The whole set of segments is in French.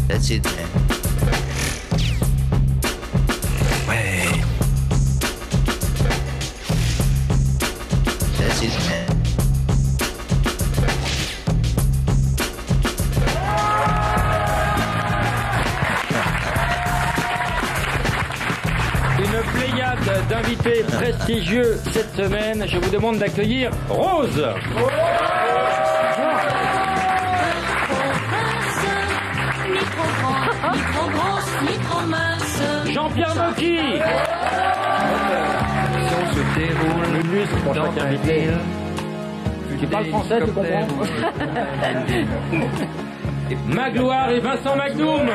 That's it, man. Ouais. That's it, man. Une pléiade d'invités prestigieux cette semaine. Je vous demande d'accueillir Rose. Jean-Pierre Mocky. Se déroule Une lustre pour chaque invité. Tu parles français, tu comprends? Magloire et Vincent McDoom.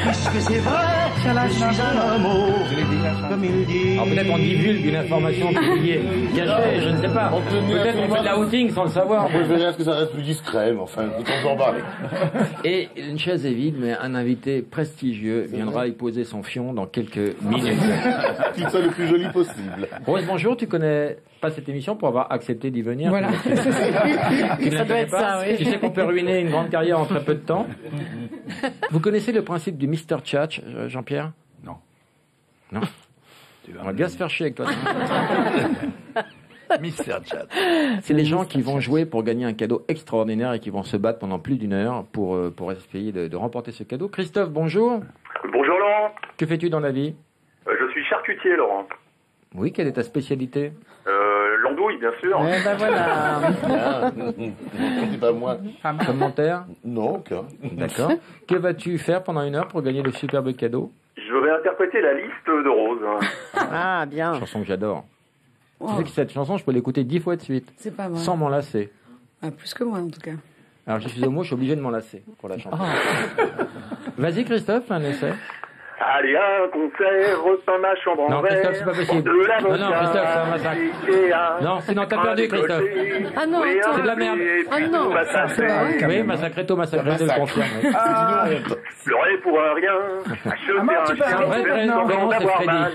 Puisque c'est vrai, je suis un amour, comme il dit. Alors peut-être on divulgue une information qui est cachée, je ne sais pas. Peut-être on fait de la outing sans le savoir. On préférerait à ce que ça reste plus discret, mais enfin, autant en parler. Et une chaise est vide, mais un invité prestigieux viendra y poser son fion dans quelques minutes. Qu'il soit le plus joli possible. Rose, bonjour, tu connais pas cette émission pour avoir accepté d'y venir. Voilà. Tu ne la connais pas. Tu sais qu'on peut ruiner une grande carrière en très peu de temps. Vous connaissez le principe du Mr. Chat, Jean-Pierre? Non. Non. On va bien se faire chier avec toi. Mr. Chat. C'est les gens qui vont jouer pour gagner un cadeau extraordinaire et qui vont se battre pendant plus d'une heure pour essayer de remporter ce cadeau. Christophe, bonjour. Bonjour Laurent. Que fais-tu dans la vie? Je suis charcutier Laurent. Oui, quelle est ta spécialité? L'andouille bien sûr. Eh ben voilà. C'est pas moi. Commentaire? Non, aucun. D'accord. Que vas-tu faire pendant une heure pour gagner le superbe cadeau? Je vais interpréter la liste de Rose. Ah, bien. Chanson que j'adore. Wow. Tu sais que cette chanson, je peux l'écouter 10 fois de suite. C'est pas vrai. Sans m'en lasser. Ah, plus que moi, en tout cas. Alors, je suis homo, je suis obligé de m'en lasser pour la chanter. Vas-y, Christophe, un essai. Allez, un concert, repeins ma chambre en Non, verre. Christophe, c'est pas possible. De l'avocat, Non, Christophe, c'est un massacre. Non, sinon t'as perdu, Christophe. Ah non, Oui, attends. C'est de la merde. Ah non. Oui, Massacreto, je le confirme. oui. Pleurer pour un rien. Acheter un chien, Vrai, faire non, semblant c'est d'avoir Freddy. mal.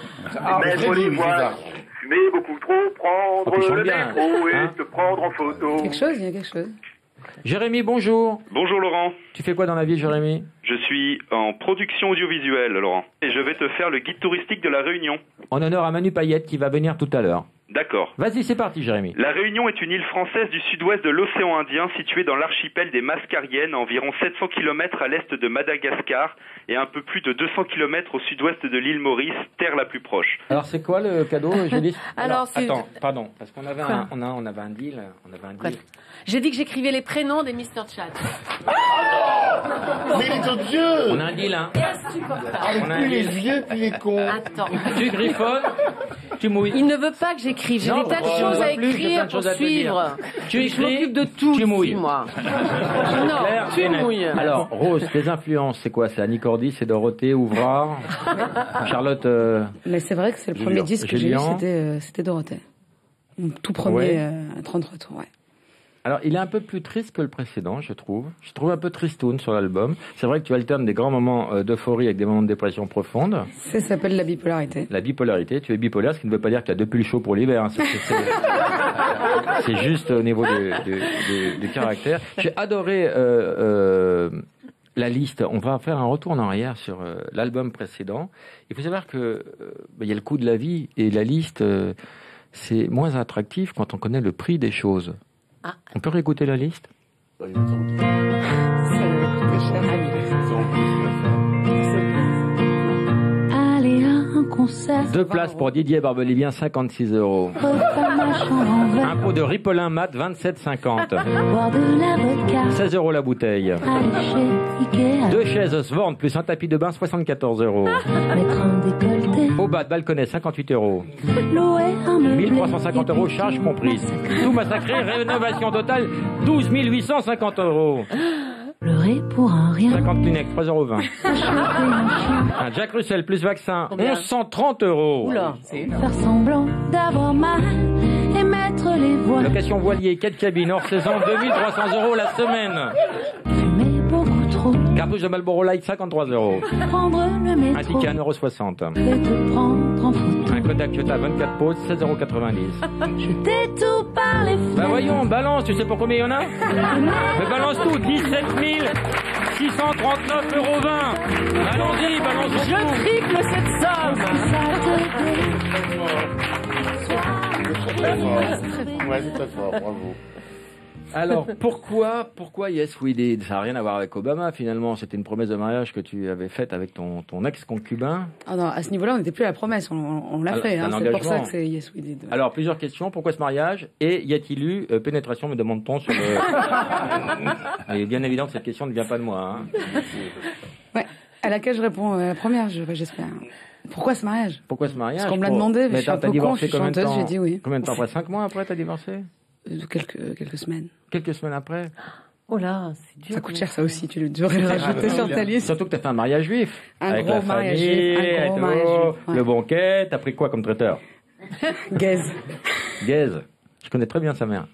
Mettre l'ivoire. Fumer beaucoup trop, prendre Oh, puis chante le bien, métro et hein. te prendre en photo. Quelque chose, il y a quelque chose. Jérémy, bonjour. Bonjour Laurent, Tu fais quoi dans la vie, Jérémy? je suis en production audiovisuelle Laurent et je vais te faire le guide touristique de la Réunion. En honneur à Manu Payette qui va venir tout à l'heure. D'accord. Vas-y, c'est parti, Jérémy. La Réunion est une île française du sud-ouest de l'océan Indien située dans l'archipel des Mascariennes, à environ 700 km à l'est de Madagascar et un peu plus de 200 km au sud-ouest de l'île Maurice, terre la plus proche. Alors, c'est quoi le cadeau, Julie? Alors, c'est- attends, pardon, parce qu'on avait Quoi on avait un deal. Bref. J'ai dit que j'écrivais les prénoms des Mr. Chat. Mais il est odieux. On a un deal, hein. On a un Plus les deal. vieux, plus les cons. Attends. Tu griffonnes, tu mouilles. Il ne veut pas que j'écrive. J'ai Non, des tas de pourquoi choses à pas plus, j'ai plein écrire de pour choses à te dire. suivre. Tu Je écris, m'occupe de tout, tu mouilles. ici, moi. Clair Non, tu et net. mouilles. Alors, Rose, tes influences, c'est quoi? C'est Annie Cordy, c'est Dorothée, Ouvrard, Charlotte. Mais c'est vrai que c'est le premier Julien. disque que j'ai eu, Julien. c'était Dorothée. Mon tout premier Ouais. à 33 tours, ouais. Alors, il est un peu plus triste que le précédent, je trouve. Je trouve un peu tristoun sur l'album. C'est vrai que tu alternes des grands moments d'euphorie avec des moments de dépression profonde. Ça s'appelle la bipolarité. La bipolarité, tu es bipolaire, ce qui ne veut pas dire que tu as deux pulls chauds pour l'hiver. Hein. C'est juste au niveau du caractère. J'ai adoré la liste. On va faire un retour en arrière sur l'album précédent. Il faut savoir que il y a le coût de la vie et la liste, c'est moins attractif quand on connaît le prix des choses. Ah. On peut réécouter la liste? Ça va coûter cher. Aller à un concert. 2 places pour Didier Barbelivien, 56 €. Refaire ma chambre en verre. Un pot de Ripolin mat, 27,50. Boire de l'avocat. 16 € la bouteille. Aller chez Ikea. 2 chaises Svorn plus un tapis de bain, 74 €. Mettre un décolleté. Au bas de Balconnet, 58 €. Louer un meublé. 1350 €, charges comprises. Tout massacré, rénovation totale, 12 850 €. Pleurer pour un rien. 50 Kleenex, 3,20 €. Choper un chien. Un Jack Russell plus vaccin, Combien 1130 €. Oula, c'est énorme. Faire semblant d'avoir mal. Et mettre entre les voies. Location voilier, 4 cabines, hors saison, 2300 € la semaine. Fumer beaucoup trop. Cartouche de Marlboro Light, 53 €. Prendre le Un métro. ticket, 1,60 €. Et te prendre en photo. Un Kodak Yota 24 pouces, 16,90 €. Je t'ai tout par les fenêtres. Bah voyons, balance, tu sais pour combien il y en a? Mais balance tout, 17 639,20 €. Allons-y, balance tout. Je triple cette somme. Ouais, c'est très fort, bravo. Alors, pourquoi Yes We Did? Ça n'a rien à voir avec Obama, finalement. C'était une promesse de mariage que tu avais faite avec ton ex-concubin. Ah non, à ce niveau-là, on n'était plus à la promesse, on l'a fait. C'est un C'est pour engagement. ça que c'est Yes We Did. Alors, plusieurs questions. Pourquoi ce mariage? Et y a-t-il eu pénétration, me demande-t-on, sur le... Il est bien évident que cette question ne vient pas de moi. Hein. Ouais, à laquelle je réponds la première, j'espère. Pourquoi ce mariage? Pourquoi ce mariage? Parce qu'on me l'a demandé, mais je suis un peu con, je suis combien de chanteuse, temps? j'ai dit oui. Combien de temps après? 5 mois après, t'as divorcé? Quelques semaines. Quelques semaines après? Oh là, c'est dur. Ça coûte cher, ça aussi, tu devrais le rajouter sur ta liste. Surtout que t'as fait un mariage juif. Un avec gros la mariage famille, juif, un gros et tout, mariage juif, ouais. le banquet. T'as pris quoi comme traiteur? Gaze. Gaze. Je connais très bien sa mère.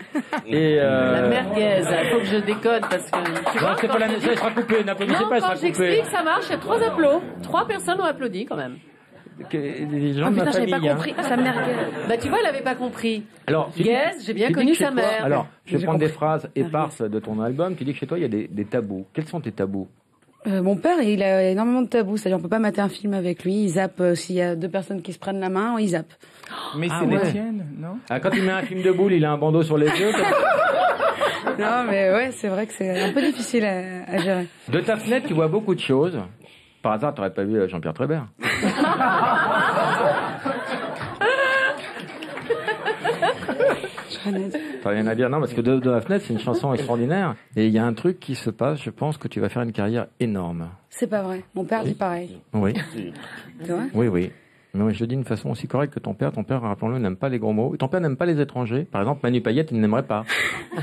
Et La merguez, faut que je décode parce que... Tu non, vois, c'est quand pas la je- ça sera coupé, n'applaudissez Non, pas, elle quand sera coupé. j'explique, ça marche, il y a 3 applaudissements. 3 personnes ont applaudi quand même. Les gens Ah de ma putain, j'avais famille. pas compris. Sa merguez. Bah tu vois, elle avait pas compris. Alors, tu dis- Gaze, j'ai bien tu dis connu que chez sa toi- mère. Alors, je vais J'ai prendre des compris. phrases éparses de ton album. Tu dis que chez toi, il y a des tabous. Quels sont tes tabous? Mon père, il a énormément de tabous. C'est-à-dire, on peut pas mater un film avec lui. Il zappe, s'il y a 2 personnes qui se prennent la main, il zappe. Mais Ah c'est ouais. les tiennes, non? Ah, quand il met un film de boule, il a un bandeau sur les yeux. Non, mais ouais, c'est vrai que c'est un peu difficile à gérer. De ta fenêtre, tu vois beaucoup de choses. Par hasard, t'aurais pas vu Jean-Pierre Trébert. T'as rien à dire, non, parce que de la fenêtre, c'est une chanson extraordinaire. Et il y a un truc qui se passe, je pense que tu vas faire une carrière énorme. C'est pas vrai. Mon père dit pareil. Oui, C'est vrai? oui, oui. Mais je le dis d'une façon aussi correcte que ton père. Ton père, rappelons-le, n'aime pas les gros mots. Ton père n'aime pas les étrangers. Par exemple, Manu Payette, il n'aimerait pas.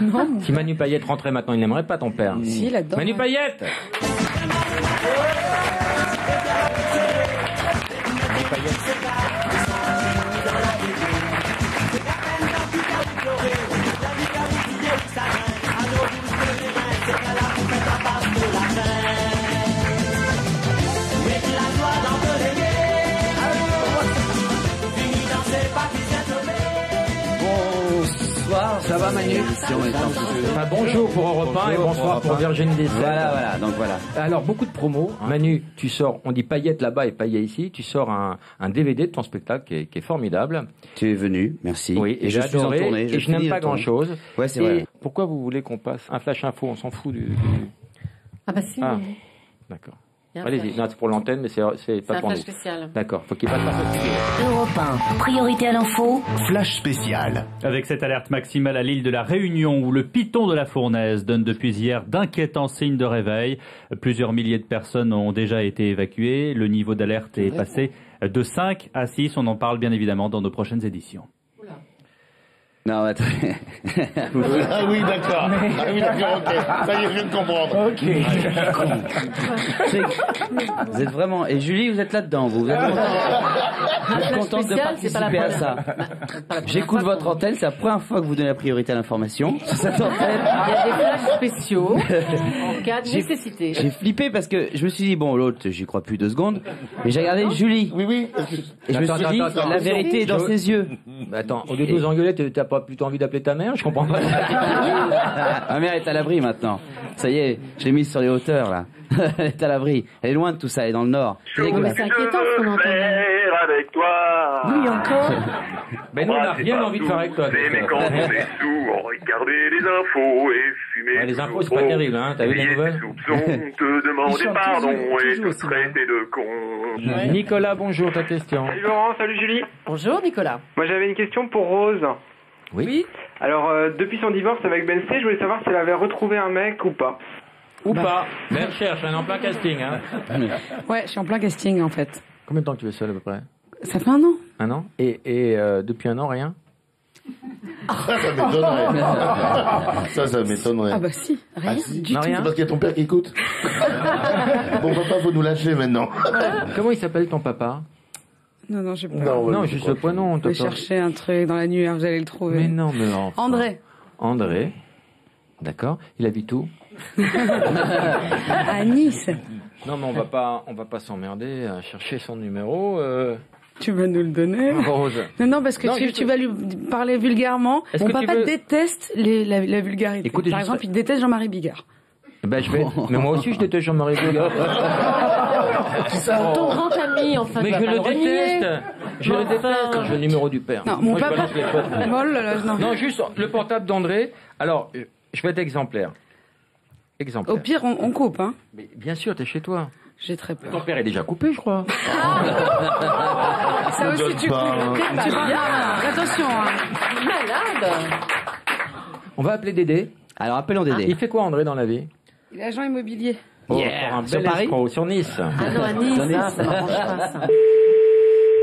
Non. Si Manu Payette rentrait maintenant, il n'aimerait pas ton père. Si, là-dedans. Manu ouais. Payette! Bonsoir, ça va Manu? Enfin, bonjour pour Europe 1 et bonsoir pour Virginie Dessert. Voilà, donc voilà. Alors, beaucoup de promos. Manu, tu sors, on dit paillettes là-bas et paillettes ici, tu sors un DVD de ton spectacle qui est formidable. Tu es venu, merci. Oui, et je j'ai suis en adoré, tournée. et je n'aime pas grand-chose. Ouais, c'est Et vrai. pourquoi vous voulez qu'on passe un flash info? On s'en fout du... Ah bah si, Ah. oui. D'accord. Il y a un Allez-y, flash. non, c'est pour l'antenne, mais c'est C'est pas un pour flash nous. spécial. D'accord, faut qu'il passe par ce Europe 1, priorité à l'info. Flash spécial. Avec cette alerte maximale à l'île de la Réunion où le piton de la Fournaise donne depuis hier d'inquiétants signes de réveil. Plusieurs milliers de personnes ont déjà été évacuées. Le niveau d'alerte est passé de 5 à 6. On en parle bien évidemment dans nos prochaines éditions. Non, attends. Ah oui, d'accord. Ah oui, d'accord, ok. Ça y est, je viens de comprendre. Vous êtes vraiment... Et Julie, vous êtes là-dedans, vous êtes contente de spécial, c'est pas la participer à première. ça. Pas la première J'écoute fois votre qu'on- antenne, c'est la première fois que vous donnez la priorité à l'information sur cette antenne. Il y a des flashs spéciaux en cas de nécessité. J'ai flippé parce que je me suis dit, bon, l'autre, j'y crois plus 2 secondes. Mais j'ai regardé Julie. Oui, oui. Et je me suis dit, la vérité est dans ses yeux. Attends, au lieu de nous engueuler, t'as pas plutôt envie d'appeler ta mère? Je comprends pas. Ma mère est à l'abri maintenant. Ça y est, je l'ai mise sur les hauteurs là. Elle est à l'abri. Elle est loin de tout ça, elle est dans le nord. C'est Non, mais dégueulasse. c'est inquiétant ce qu'on entend. Faire avec toi. Oui, encore. Ben nous, on n'a rien envie de faire avec toi. Mais quand on est sourd, regarder les infos et fumer. Ouais, les infos, c'est pas terrible, hein. T'as vu les nouvelles? Te demander pardon et te traiter de con. Nicolas, bonjour, ta question. Salut Laurent, salut Julie. Bonjour Nicolas. Moi j'avais une question pour Rose. Oui. Alors depuis son divorce avec Ben C, je voulais savoir si elle avait retrouvé un mec ou pas. Ou pas. Mais elle cherche, elle est en plein casting, hein. Ouais, je suis en plein casting en fait. Combien de temps que tu es seul à peu près? Ça fait 1 an. 1 an? Et depuis 1 an, rien? Ça m'étonnerait. Ça m'étonnerait. Ah bah si, rien. Ah si, Du non, tout. rien. c'est parce qu'il y a ton père qui écoute. Bon, papa, faut nous lâcher maintenant. Comment il s'appelle ton papa? Non, j'ai pas. Non, juste le prénom. Vous pouvez chercher un truc dans l'annuaire, vous allez le trouver. Mais non, mais enfin. André. André. D'accord. Il habite où? À Nice. Non, mais on va pas s'emmerder à chercher son numéro. Tu vas nous le donner? Rose. Non, parce que Non, tu vas lui parler vulgairement. Est-ce Mon que tu papa veux- déteste la vulgarité. Écoutez, Par juste- exemple, il déteste Jean-Marie Bigard. Ben, mais moi aussi, je déteste Jean-Marie Bigard. Ton grand ami, enfin, Mais tu vas je pas le renier. déteste. Je le déteste. J'ai le numéro du père. Non, mon Moi, je papa. balance les choses. Oh là là, non. Non, juste le portable d'André. Alors, je vais être exemplaire. Exemplaire. Au pire, on coupe, hein. Mais bien sûr, t'es chez toi. J'ai très peur. Ton père est déjà coupé, je crois. Ça aussi, tu coupes. Tu vas attention, hein. Malade. On va appeler Dédé. Alors, appelons Dédé. Il fait quoi, André, dans la vie? Il est agent immobilier. Sur un Sur bel Paris escroc, sur Nice. Ah non, à Nice, ça m'arrange pas, ça.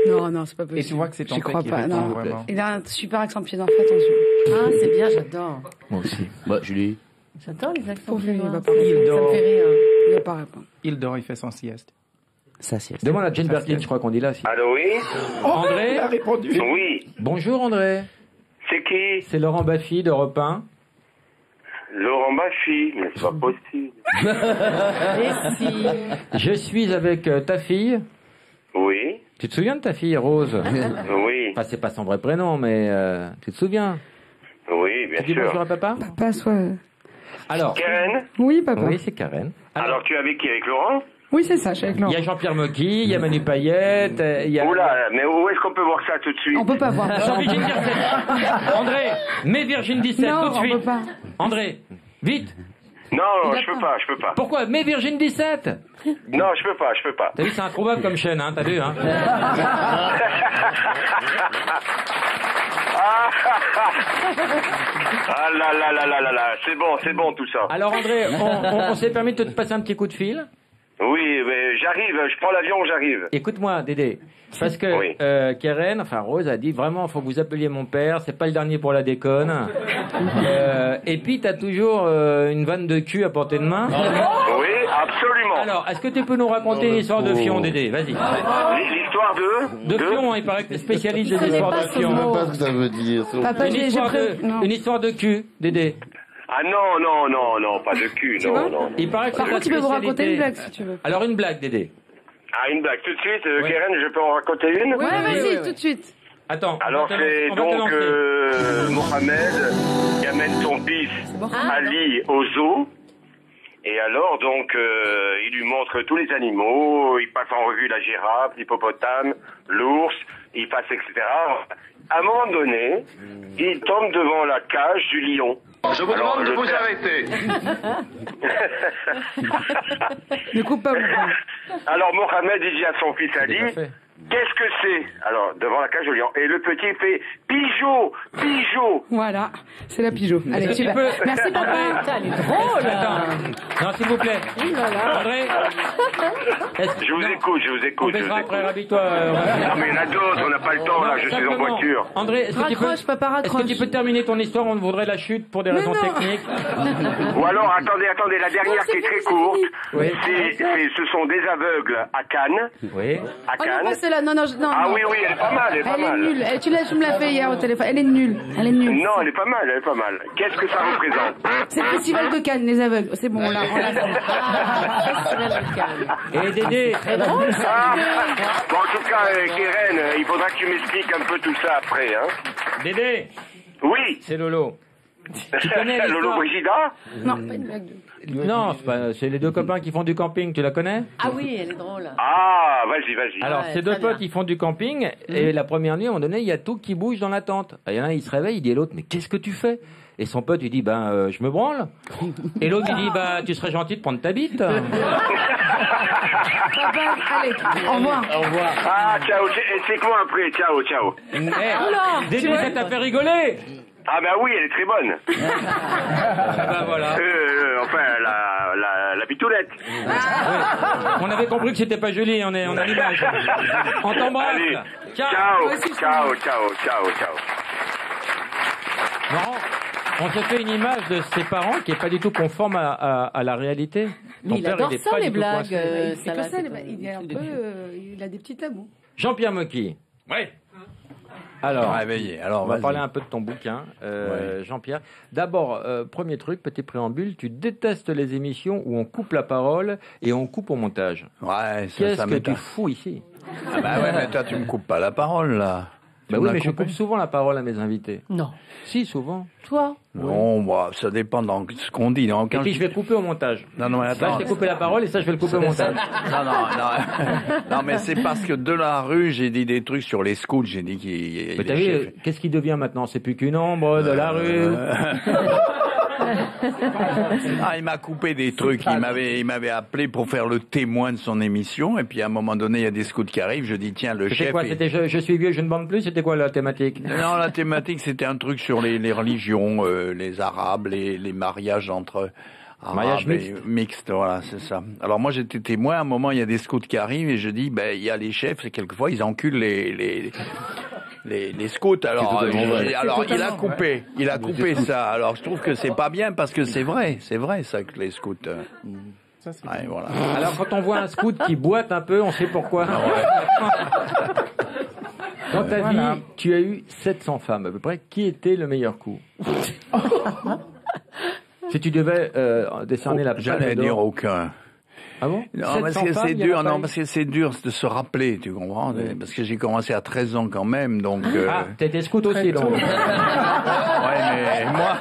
Non, c'est pas possible. Et tu vois que c'est ton J'y père crois qui pas, répond, non. vraiment. Il a un super accent pied d'enfant, attention. Ah, c'est bien, j'adore. Moi aussi. Bah, Julie. J'adore les accents. Pauvre lui, il va chinois. pas Ça me dort. fait rire. Il va pas répondre. Il dort, il fait son sieste. Ça, c'est. Demande à Jane Birkin, je crois qu'on dit là. Si. Allô, oui? André. Il a répondu. Oui. Bonjour, André. C'est qui? C'est Laurent Baffy d'Europe 1. Laurent Baffy. Mais c'est pas possible. Et si. Je suis avec ta fille. Oui. Tu te souviens de ta fille, Rose? Oui. Enfin, c'est pas son vrai prénom, mais tu te souviens? Oui, bien Tu dis sûr. bonjour à papa? Papa, soit. Alors. Karen? Oui, papa. Oui, c'est Karen. Alors, tu es avec qui? Avec Laurent? Oui, c'est ça, je suis avec Il Laurent. y a Jean-Pierre Mocky, il y a Manu Payette, il y a... Oula, mais où est-ce qu'on peut voir ça tout de suite? On peut pas voir. Jean Virgin 17. André, mets Virgin 17 Non, tout de on suite. peut pas. André, vite. Non, je peux pas. Pourquoi? Mets Virgin 17. Non, je peux pas. T'as vu, c'est introuvable comme chaîne, hein, t'as vu, hein? Ah là là là là là là, c'est bon tout ça. Alors André, on s'est permis de te passer un petit coup de fil. Oui, mais j'arrive, je prends l'avion, j'arrive. Écoute-moi, Dédé, parce que Oui. Karen, enfin Rose a dit vraiment, faut que vous appeliez mon père, c'est pas le dernier pour la déconne. Et puis t'as toujours une vanne de cul à portée de main. Oui, absolument. Alors, est-ce que tu peux nous raconter l'histoire de Fion, Dédé? Vas-y. L'histoire de De Fion, il paraît que t'es spécialiste des histoires de Je sais Fion. même pas ce que ça veut dire. Papa, j'ai non. Une histoire de cul, Dédé. Ah non, pas de cul, Tu non, vois non. Il paraît que Par c'est contre, ta tu peux vous raconter spécialité. une blague si tu veux. Alors une blague, Dédé. Ah, une blague, tout de suite, Oui. Karen, je peux en raconter une? Ouais, vas-y, tout de suite. Attends. Alors c'est donc Mohamed qui amène son fils Ali au zoo. Et alors donc il lui montre tous les animaux, il passe en revue la girafe, l'hippopotame, l'ours, il passe etc. À un moment donné, il tombe devant la cage du lion. Je vous Alors, demande de le vous père- arrêter. Ne coupe pas beaucoup. Alors Mohamed il dit à son fils Ali, déjà fait. qu'est-ce que c'est? Alors devant la cage du lion. Et le petit fait Pigeot, Pigeot. Voilà, c'est la pigeot. Allez, Est-ce que tu tu vas. peux- Merci, papa. Putain, elle est drôle. Attends. Non, s'il vous plaît. André. Je vous écoute, je vous On écoute. Je vous baissera après, écoute. rabis-toi. Non mais il y en a d'autres, on n'a pas le temps là, je suis en Simplement. voiture. André, est-ce que tu peux... Raccroche, papa, Est-ce raccroche. que tu peux terminer ton histoire? On voudrait la chute pour des raisons non. techniques. Ou alors, attendez, la dernière qui est très courte, Oui. ce sont des aveugles à Cannes. Oui. À Oh non, Cannes. pas celle-là. Non, non, non. Ah non. oui, elle est pas mal, elle est pas Elle est mal. nulle. Tu me l'as fait hier au téléphone. Elle est nulle. Elle est nulle. Non, elle est pas mal, elle est pas mal. Qu'est-ce que ça représente? C'est le festival de Cannes, les aveugles. C'est bon, là, on l'a Et Dédé. Ah. Bon, en tout cas, Keren, il faudra que tu m'expliques un peu tout ça après, hein. Dédé. Oui. C'est Lolo. Tu connais l'histoire? Lolo Brigida? Non, pas une blague. Non, c'est les deux copains qui font du camping, tu la connais? Ah oui, elle est drôle. Ah, vas-y. Alors, Ouais, ces deux très potes, bien. ils font du camping, et la première nuit, à un moment donné, il y a tout qui bouge dans la tente. Il y en a un, il se réveille, il dit à l'autre, mais qu'est-ce que tu fais? Et son pote, il dit, je me branle. Et l'autre, il dit, tu serais gentil de prendre ta bite. Papa, allez, au revoir. Au revoir. Ah, ciao, c'est quoi après? Ciao. Dédé, ça t'a fait rigoler? Ah bah oui, elle est très bonne. Voilà. Enfin, la pitoulette. Oui. On avait compris que c'était pas joli, on a l'image. On t'embrasse. Allez, Ciao. ciao. Non, on se fait une image de ses parents qui est pas du tout conforme à la réalité. Mais il père, adore est ça, pas les du tout blagues. coincé. Il fait que ça, il est un peu, il a des petits tabous. Jean-Pierre Mocky. Ouais. Alors, Réveillé. Alors, on va vas-y. parler un peu de ton bouquin, Jean-Pierre. D'abord, premier truc, petit préambule, tu détestes les émissions où on coupe la parole et on coupe au montage. Ouais, Qu'est-ce que m'étonne. tu fous ici? Ah bah ouais, mais toi, tu me coupes pas la parole, là. Bah oui, mais je coupe souvent la parole à mes invités. Non. Si, souvent. Toi? Non, bah, ça dépend de ce qu'on dit. Non, Et puis je vais couper au montage. Non, mais Là, attends. je t'ai coupé la parole et ça, je vais le couper au montage. Non, mais c'est parce que de la rue, j'ai dit des trucs sur les scouts. J'ai dit qu'il. Mais t'as vu, qu'est-ce qui devient maintenant? C'est plus qu'une ombre de la rue. Ah, il m'a coupé des trucs. Il m'avait appelé pour faire le témoin de son émission. Et puis à un moment donné, il y a des scouts qui arrivent. Je dis tiens, le C'était chef. quoi? C'était je suis vieux, je ne bande plus. C'était quoi la thématique? Non, la thématique, c'était un truc sur les religions, les arabes, les mariages entre Mariage arabes et mixtes, voilà, c'est ça. Alors moi, j'étais témoin. À un moment, il y a des scouts qui arrivent et je dis, ben, il y a les chefs. Et quelquefois, ils enculent les scouts. Alors, il a coupé ça. Alors, je trouve que c'est pas bien parce que c'est vrai ça que les scouts. Ouais, voilà. Alors, quand on voit un scout qui boite un peu, on sait pourquoi. Dans ta vie, tu as eu 700 femmes à peu près. Qui était le meilleur coup? Si tu devais décerner la palme J'allais d'or. dire aucun. Ah bon? Non, parce que c'est dur, parce que c'est dur de se rappeler, tu comprends? Parce que j'ai commencé à 13 ans quand même, donc... Ah, t'étais scout aussi, donc. Ouais, mais moi...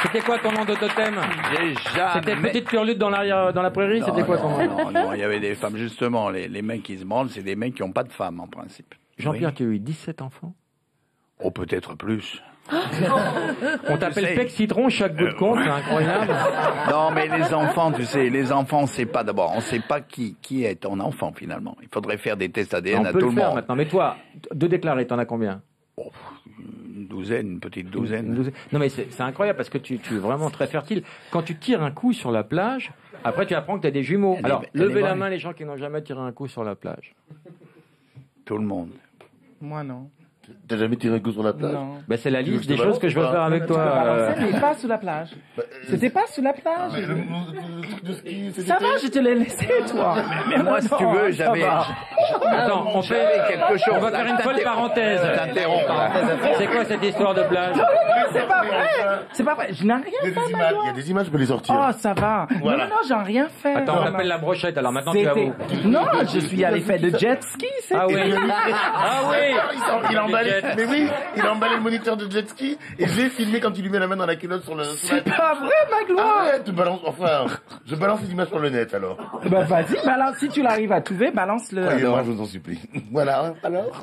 C'était quoi ton nom de totem? J'ai jamais... C'était petite turlute dans la prairie? C'était quoi ton nom? Non, il y avait des femmes, justement, les mecs qui se branlent, c'est des mecs qui n'ont pas de femmes, en principe. Jean-Pierre, tu as eu 17 enfants? Oh, peut-être plus. On t'appelle Pec Citron chaque bout de compte, c'est incroyable. Non, mais les enfants, tu sais, les enfants, on sait pas d'abord, on sait pas qui est ton enfant, finalement. Il faudrait faire des tests ADN à tout le monde. Maintenant. Mais toi, de déclarés, t'en as combien? Oh, une petite douzaine. Non, mais c'est incroyable parce que tu es vraiment très fertile. Quand tu tires un coup sur la plage, après tu apprends que tu as des jumeaux. Alors, levez la main les gens qui n'ont jamais tiré un coup sur la plage. Tout le monde. Moi, non. T'as jamais tiré un coup sur la plage? Non. Ben, c'est la liste des choses que je veux faire avec toi. Mais pas sous la plage. C'était pas sous la plage. Ça va, je te l'ai laissé, toi. Mais moi, si tu veux, j'avais... Attends, on fait quelque chose. On va faire une folle parenthèse. C'est quoi cette histoire de plage? C'est pas vrai. C'est pas vrai. Je n'ai rien fait. Il y a des images, je peux les sortir. Oh, ça va. Voilà. Non, j'ai rien fait. Attends, on appelle la brochette, alors maintenant tu avoues. Non, je suis allé faire de jet ski. Ah oui. Ah oui. Il emballait, mais oui, il a emballé le moniteur de jet ski et je l'ai filmé quand il lui met la main dans la culotte sur la... C'est pas vrai, Magloire. Arrête, je balance les images sur le net alors. Bah vas-y, balance. Si tu l'arrives à trouver, balance-le. Croyez-moi, je vous en supplie. Voilà, alors.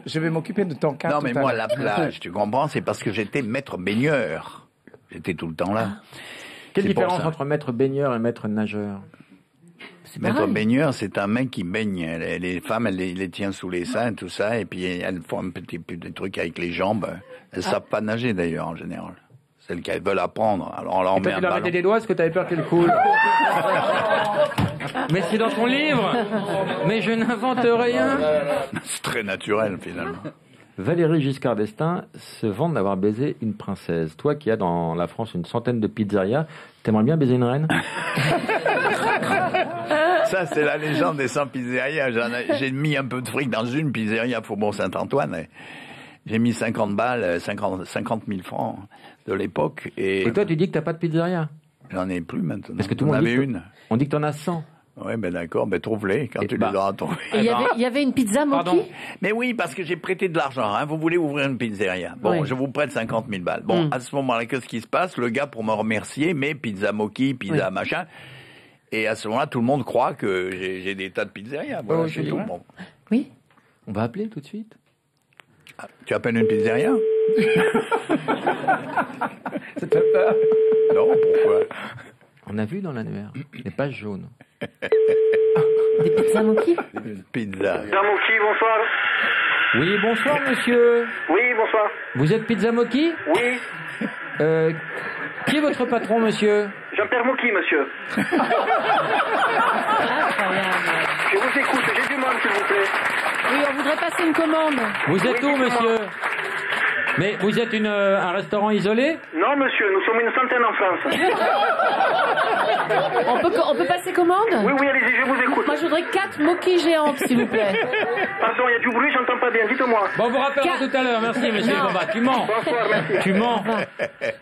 Je vais m'occuper de ton cas. Non, mais moi, la plage, tu comprends, c'est parce que j'étais maître baigneur. J'étais tout le temps là. Quelle différence entre maître baigneur et maître nageur? Maître baigneur, c'est un mec qui baigne. Les femmes, elle les tient sous les seins, tout ça, et puis elles font un petit peu de trucs avec les jambes. Elles savent pas nager d'ailleurs, en général. Celles qu'elles veulent apprendre. Alors on leur met un Tu leur mettais des doigts parce que t'avais peur qu'elle coule. Mais c'est dans ton livre. Mais je n'invente rien. C'est très naturel, finalement. Valérie Giscard d'Estaing se vante d'avoir baisé une princesse. Toi qui as dans la France une centaine de pizzerias, t'aimerais bien baiser une reine? Ça, c'est la légende des 100 pizzerias. J'ai mis un peu de fric dans une pizzeria Faubourg Saint-Antoine. J'ai mis 50 balles, 50 000 francs de l'époque. Et toi, tu dis que t'as pas de pizzeria? J'en ai plus maintenant. Parce que tout le monde dit une. On dit que t'en as 100. Oui, ben d'accord, ben trouve-les quand tu les auras trouvés. Et il y avait une pizza Moki? Mais oui, parce que j'ai prêté de l'argent. Hein. Vous voulez ouvrir une pizzeria. Bon, je vous prête 50 000 balles. Bon, à ce moment-là, qu'est-ce qui se passe? Le gars, pour me remercier, met pizza Moki, pizza machin. Et à ce moment-là, tout le monde croit que j'ai des tas de pizzerias. Voilà, c'est tout. Bon. Oui. On va appeler tout de suite. Ah, tu appelles une pizzeria? Ça te fait peur? Non, pourquoi? On a vu dans l'annuaire les pages jaunes. Des pizzas Moki? Pizza. Pizza Moki, bonsoir. Oui, bonsoir monsieur. Oui, bonsoir. Vous êtes Pizza Moki? Oui. Qui est votre patron, monsieur? Jean-Pierre Moki, monsieur. Je vous écoute, j'ai du monde, s'il vous plaît. Oui, on voudrait passer une commande. Vous êtes où, monsieur? Mais vous êtes un restaurant isolé? Non, monsieur, nous sommes une centaine en France. On peut passer commande? Oui, allez-y, je vous écoute. Moi, je voudrais 4 moquilles géantes, s'il vous plaît. Pardon, il y a du bruit, j'entends pas bien, dites-moi. Bon, on vous rappellera tout à l'heure, merci monsieur. Non. Bon, bah, tu mens. Bonsoir, merci. Tu mens.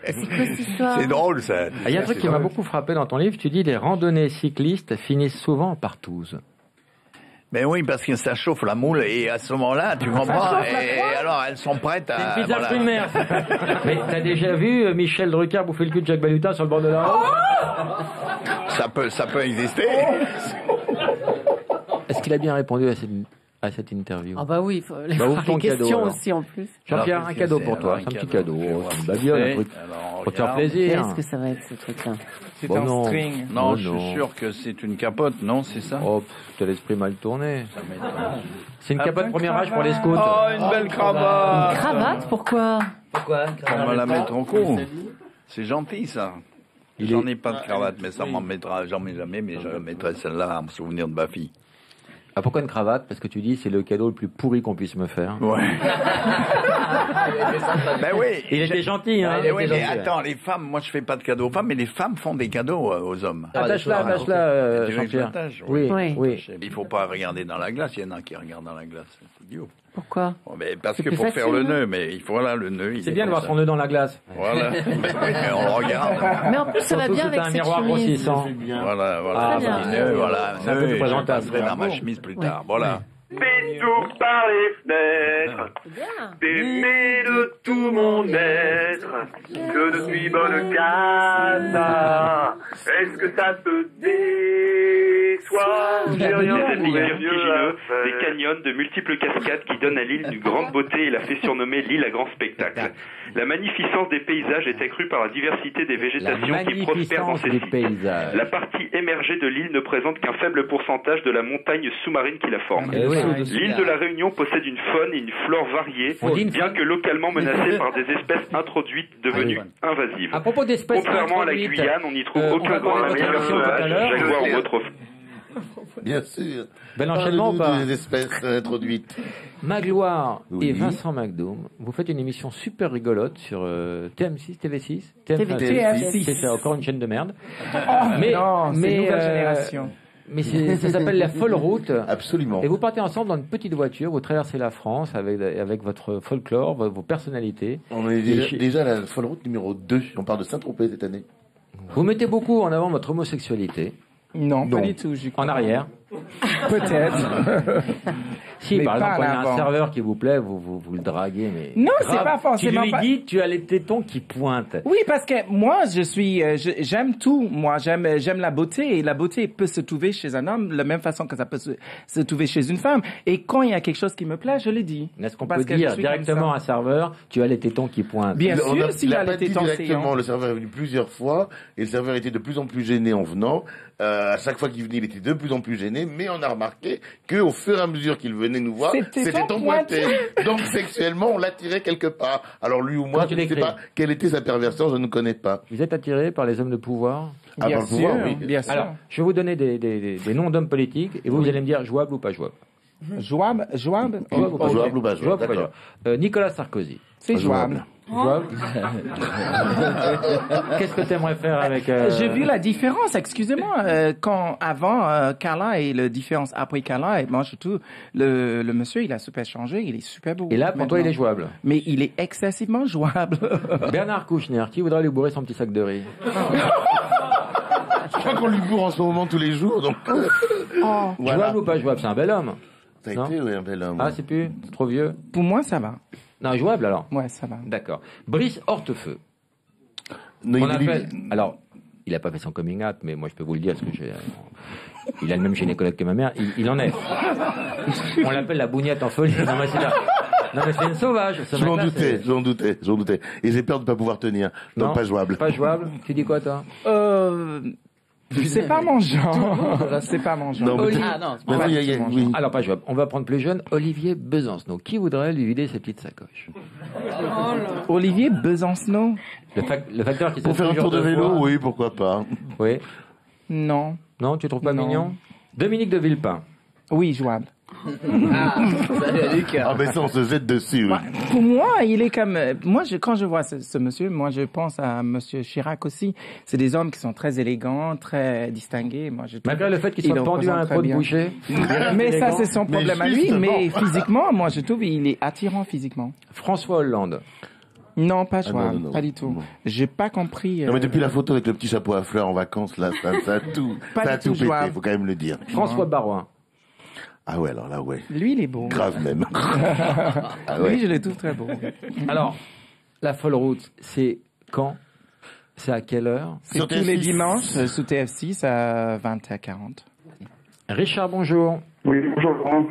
C'est quoi cette histoire? C'est drôle, ça. Il y a un truc qui m'a beaucoup frappé dans ton livre, tu dis les randonnées cyclistes finissent souvent en partouze. Mais oui, parce que ça chauffe la moule et à ce moment-là, tu comprends, et alors elles sont prêtes à... C'est une pizza voilà. fruits de mer. Mais t'as déjà vu Michel Drucker bouffer le cul de Jacques Balutin sur le bord de la route? Ça peut exister. Est-ce qu'il a bien répondu à cette interview? Ah bah oui, il faut les Bah, ouvre voir ton les cadeau, questions alors. aussi en plus. Jean-Pierre, Alors, un qu'est-ce cadeau que pour c'est, toi, alors, c'est un un petit cadeau? cadeau, c'est une babiole, un truc Alors, pour te faire regarde. plaisir. Qu'est-ce que ça va être ce truc-là? C'est Bon, un non. string. Non, Oh, je suis sûr que c'est une capote, non, c'est ça? Oh, t'as l'esprit mal tourné. C'est une capote premier âge pour les scouts. Oh, une belle cravate. Une cravate, pourquoi? On va la mettre en cou. C'est gentil, ça. J'en ai pas de cravate, mais ça m'en mettra, j'en mets jamais, mais je mettrai celle-là à me souvenir de ma fille. Ah, pourquoi une cravate? Parce que tu dis c'est le cadeau le plus pourri qu'on puisse me faire. Ouais. Ben oui. Il était gentil, hein. Ben oui, mais attends, les femmes, moi je fais pas de cadeaux aux femmes, mais les femmes font des cadeaux aux hommes. Attache-la, Tu veux que je Jean-Pierre. l'attache? Oui, Oui. oui. Il faut pas regarder dans la glace, il y en a qui regardent dans la glace. C'est idiot. Pourquoi? Bon, mais parce C'est que plus pour faire facile, le hein. nœud, mais il faut là le nœud. C'est bien de voir son nœud dans la glace. Voilà. Mais on le regarde. Mais en plus, ça va Surtout bien si t'as avec un cette miroir chemise. grossissant. Voilà, voilà. Ah, Très bien. Petit nœud, voilà. C'est un peu plus présentable. Je passerai dans ma chemise plus tard. Voilà. Fais tout par les fenêtres, d'aimer de tout mon être, que je suis bonne cata. Est-ce que ça te déçoit? J'ai rien des rivières vertigineux, des canyons, de multiples cascades qui donnent à l'île une grande beauté et la fait surnommer l'île à grand spectacle. La magnificence des paysages est accrue par la diversité des La végétations qui prospèrent dans magnificence ces des sites. paysages. La partie émergée de l'île ne présente qu'un faible pourcentage de la montagne sous-marine qui la forme. Eh oui. L'île de la Réunion possède une faune et une flore variées, On dit une bien faune. que localement menacée par des espèces introduites devenues invasives. À propos d'espèces Contrairement à la introduites, Guyane, on n'y trouve on aucun va grand parler de mammifère votre émission tout à sauvage, l'heure. jaguar ou autre. Bien sûr. Bel enchaînement ou pas? Des espèces introduites. Magloire Oui. et Vincent McDoom, vous faites une émission super rigolote sur TM6, TV6, TF6. C'est ça, encore une chaîne de merde. Non, c'est nouvelle génération. Mais ça s'appelle la Folle Route. Absolument. Et vous partez ensemble dans une petite voiture, vous traversez la France avec votre folklore, vos personnalités. On est déjà à la folle route numéro 2. On part de Saint-Tropez cette année. Vous mettez beaucoup en avant votre homosexualité. Non, Non. pas du tout. j'y crois En pas. arrière. Peut-être. Si, Mais par exemple, pas quand il y a en un avant. serveur qui vous plaît, vous le draguez, mais. Non, grave. c'est pas forcément Tu lui pas- dis, tu as les tétons qui pointent. Oui, parce que moi, j'aime tout. Moi, j'aime la beauté, et la beauté peut se trouver chez un homme de la même façon que ça peut se trouver chez une femme. Et quand il y a quelque chose qui me plaît, je le dis. Est-ce qu'on Parce peut que je dire suis comme directement à ça. un serveur, tu as les tétons qui pointent? Bien On sûr, s'il il a pas les dit tétons directement. saillants. Le serveur est venu plusieurs fois et le serveur était de plus en plus gêné en venant. À chaque fois qu'il venait, il était de plus en plus gêné. Mais on a remarqué qu'au fur et à mesure qu'il venait nous voir, C'était c'était ton emboîté. Donc sexuellement, on l'attirait quelque part. Alors lui ou moi, Comment tu je ne sais l'écris pas quelle était sa perversion, je ne connais pas. Vous êtes attiré par les hommes de pouvoir? Ah, Bien par le pouvoir, sûr, oui. bien sûr. Alors, je vais vous donner des noms d'hommes politiques et vous allez me dire jouable ou pas jouable. Jouable? Jouable ou pas Jouable ou pas Jouable ou pas jouable, jouable. Nicolas Sarkozy. C'est jouable. Jouable. Qu'est-ce que tu aimerais faire avec... J'ai vu la différence, excusez-moi, quand avant Carla et la différence après Carla, et moi je trouve le monsieur il a super changé, il est super beau. Et là, pour toi, il est jouable. Mais il est excessivement jouable. Bernard Kouchner, qui voudrait lui bourrer son petit sac de riz? Je crois qu'on lui bourre en ce moment tous les jours, donc. Voilà. Jouable ou pas jouable? C'est un bel homme. Ça a Non été, oui, un bel homme. Ah, c'est plus trop vieux? Pour moi ça va. Non, jouable alors. Ouais, ça va. D'accord. Brice Hortefeux. Non, On a fait... Alors, il n'a pas fait son coming out, mais moi je peux vous le dire, parce que il a le même gynécologue que ma mère. Il en est. On l'appelle la bougnette en folie. Non, mais c'est une sauvage. ce Je m'en mec-là, doutais, c'est- j'en doutais. Et j'ai peur de ne pas pouvoir tenir. Donc Non, pas jouable. Pas jouable. Tu dis quoi, toi? C'est pas mon genre. C'est pas mon genre. Non, mais- Ah non, c'est Mais pas oui, mon oui. genre. Alors, pas jouable. On va prendre plus jeune. Olivier Besancenot. Qui voudrait lui vider ses petites sacoches? Olivier Besancenot? Le facteur qui Pour faire un tour de vélo, oui, pourquoi pas. Oui. Non. Non, tu trouves pas Non. mignon? Dominique de Villepin. Oui, jouable. Ah, mais ça, on se jette dessus. Oui. Pour moi, il est comme... quand je vois ce monsieur, moi, je pense à monsieur Chirac aussi. C'est des hommes qui sont très élégants, très distingués. Moi, je trouve Malgré le fait qu'ils soient pendus à un trou de boucher. Mais ça, c'est son problème à lui. justement. Mais physiquement, moi, je trouve il est attirant physiquement. François Hollande. Non, pas non. pas du tout. J'ai pas compris. Non, mais depuis la photo avec le petit chapeau à fleurs en vacances, là, ça a tout, Pas ça a du tout tout pété, joie. faut quand même le dire. François Baroin. Ah ouais, alors là, ouais. Lui, il est beau. Grave même. Ah ouais. Lui, je le trouve très beau. Alors, la folle route, c'est quand? C'est à quelle heure? C'est tous les dimanches sous TF6 à 20h40. Richard, bonjour. Oui, bonjour Laurent.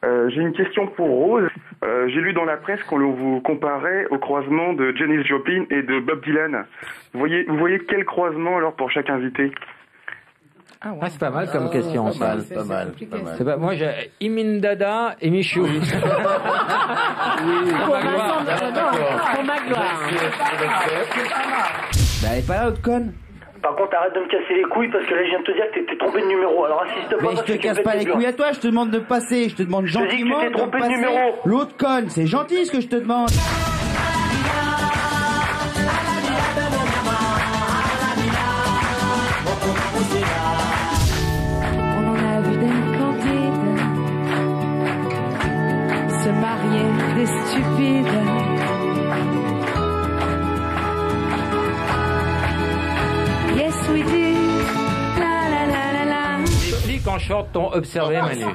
J'ai une question pour Rose. J'ai lu dans la presse qu'on vous comparait au croisement de Janis Joplin et de Bob Dylan. Vous voyez quel croisement alors pour chaque invité? Ah, c'est pas mal comme question. Pas mal. C'est pas, moi, j'ai Imin Dada et Michou. Pour ma gloire. Bah, elle est pas là, l'autre conne. Par contre, arrête de me casser les couilles parce que là, je viens de te dire que t'étais trompé de numéro. Alors insiste pas. Mais je te casse pas les couilles à toi, je te demande de passer, je te demande Je te dis que tu gentiment t'es de trompé de passer. numéro. L'autre conne, c'est gentil ce que je te demande. On en a vu des candides se marier, des stupides. Yes, we did. La la la la la. Les flics en short t'ont observé, Manu.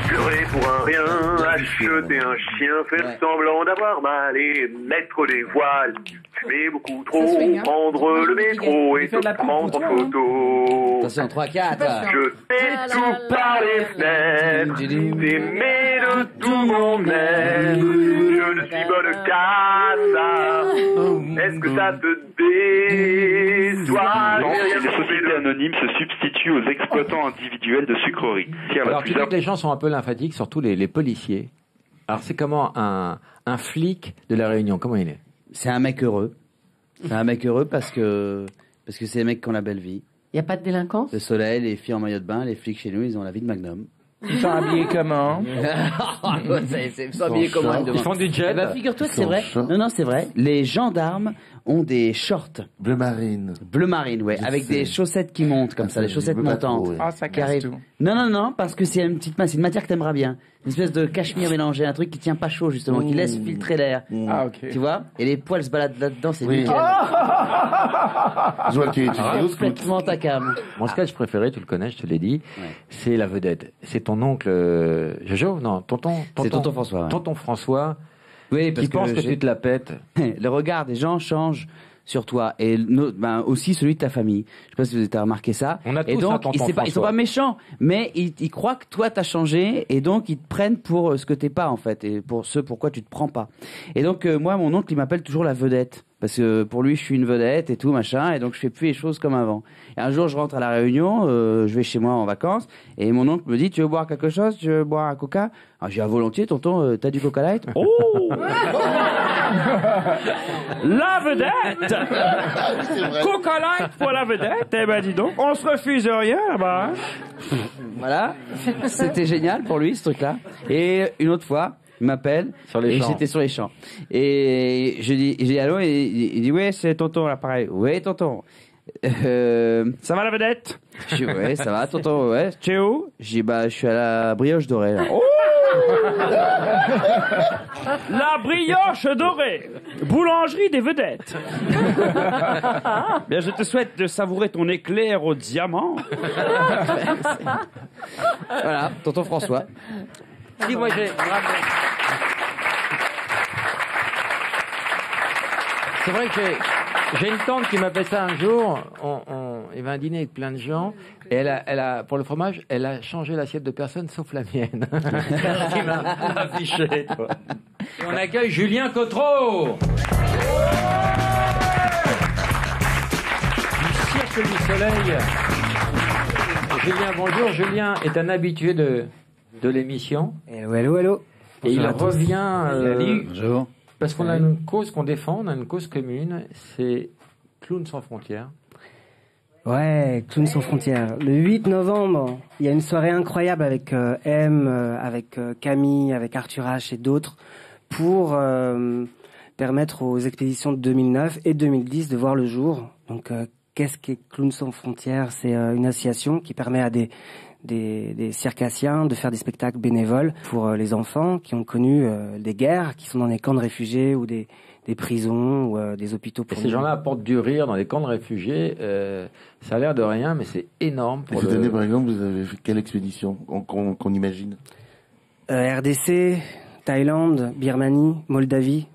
Pleurer pour un rien, acheter un chien, faire semblant d'avoir mal et mettre des voiles, fumer beaucoup trop, prendre le métro et te prendre en photo. Attention, 3-4. Jeter tout par les fenêtres, t'aimer de tout mon être, je ne suis bonne qu'à ça. Est-ce que ça te déçoit? Les sociétés anonymes se substituent aux exploitants individuels de sucreries. Alors, tu sais que les gens sont un peu lymphatiques, surtout les policiers. Alors, c'est comment un flic de la Réunion? Comment il est? C'est un mec heureux. C'est un mec heureux parce que c'est des mecs qui ont la belle vie. Il n'y a pas de délinquance? Le soleil, les filles en maillot de bain, les flics chez nous, ils ont la vie de Magnum. Ils sont habillés comment? Ils sont habillés comment? Ils font du jet. Eh ben, figure-toi que c'est vrai. Non, c'est vrai. Les gendarmes ont des shorts. Bleu marine. Bleu marine, ouais. Avec des chaussettes qui montent, comme ça, les chaussettes montantes. Ah, ça Qui casse arrivent. tout. Non, parce que c'est une petite masse, c'est une matière que t'aimeras bien. Une espèce de cachemire mélangé, un truc qui tient pas chaud, justement, qui laisse filtrer l'air. Ah, ok. Tu vois? Et les poils se baladent là-dedans, c'est nickel. Je vois qu'il est étudié au scout. Complètement ta cam. Mon sketch préféré, tu le connais, je te l'ai dit, c'est la vedette. C'est ton oncle Jojo? Non, tonton C'est tonton François. Ouais. Tonton François, Oui, parce qui pense que tu te la pètes. le regard des gens change sur toi et aussi celui de ta famille. Je sais pas si vous avez remarqué ça. On a tous et donc un tonton ils sont François. pas méchants, mais ils croient que toi t'as changé et donc ils te prennent pour ce que t'es pas en fait et pour ce pourquoi tu te prends pas. Et donc moi mon oncle il m'appelle toujours la vedette. Parce que pour lui, je suis une vedette et tout, machin, et donc je fais plus les choses comme avant. Et un jour, je rentre à La Réunion, je vais chez moi en vacances, et mon oncle me dit, tu veux boire quelque chose? Tu veux boire un coca? Alors, j'ai dit, volontiers, tonton, t'as du coca light? Oh! La vedette! Coca light pour la vedette? Eh ben, dis donc, on se refuse rien, bah. Voilà. C'était génial pour lui, ce truc-là. Et une autre fois, il m'appelle et j'étais sur les champs et j'ai dit allô et il dit ouais c'est tonton là pareil. Ouais tonton, ça va la vedette? Je dis ouais ça va tonton, ouais tu es où? Je dis bah je suis à la brioche dorée là. Oh la brioche dorée, boulangerie des vedettes. Bien je te souhaite de savourer ton éclair au diamant. Voilà tonton François. Si, moi j'ai. C'est vrai que j'ai une tante qui m'a fait ça un jour. Il y avait un dîner avec plein de gens. Et elle a, pour le fromage, elle a changé l'assiette de personne sauf la mienne. Qui m'a affiché, toi. Et on accueille Julien Cotreau. Du Cirque du Soleil. Julien, bonjour. Julien est un habitué de l'émission. Hello. Et il revient. Bonjour. Parce qu'on a une cause qu'on défend, on a une cause commune, c'est Clowns sans frontières. Ouais, Clowns sans frontières. Le 8 novembre, il y a une soirée incroyable avec M, avec Camille, avec Arthur H et d'autres pour permettre aux expéditions de 2009 et 2010 de voir le jour. Donc, qu'est-ce qu'est Clowns sans frontières? C'est une association qui permet à des circassiens de faire des spectacles bénévoles pour les enfants qui ont connu des guerres, qui sont dans des camps de réfugiés ou des prisons ou des hôpitaux. Et ces gens-là apportent du rire dans les camps de réfugiés. Ça a l'air de rien, mais c'est énorme. Pour cette année, par exemple, vous avez fait quelle expédition qu'on imagine? RDC, Thaïlande, Birmanie, Moldavie.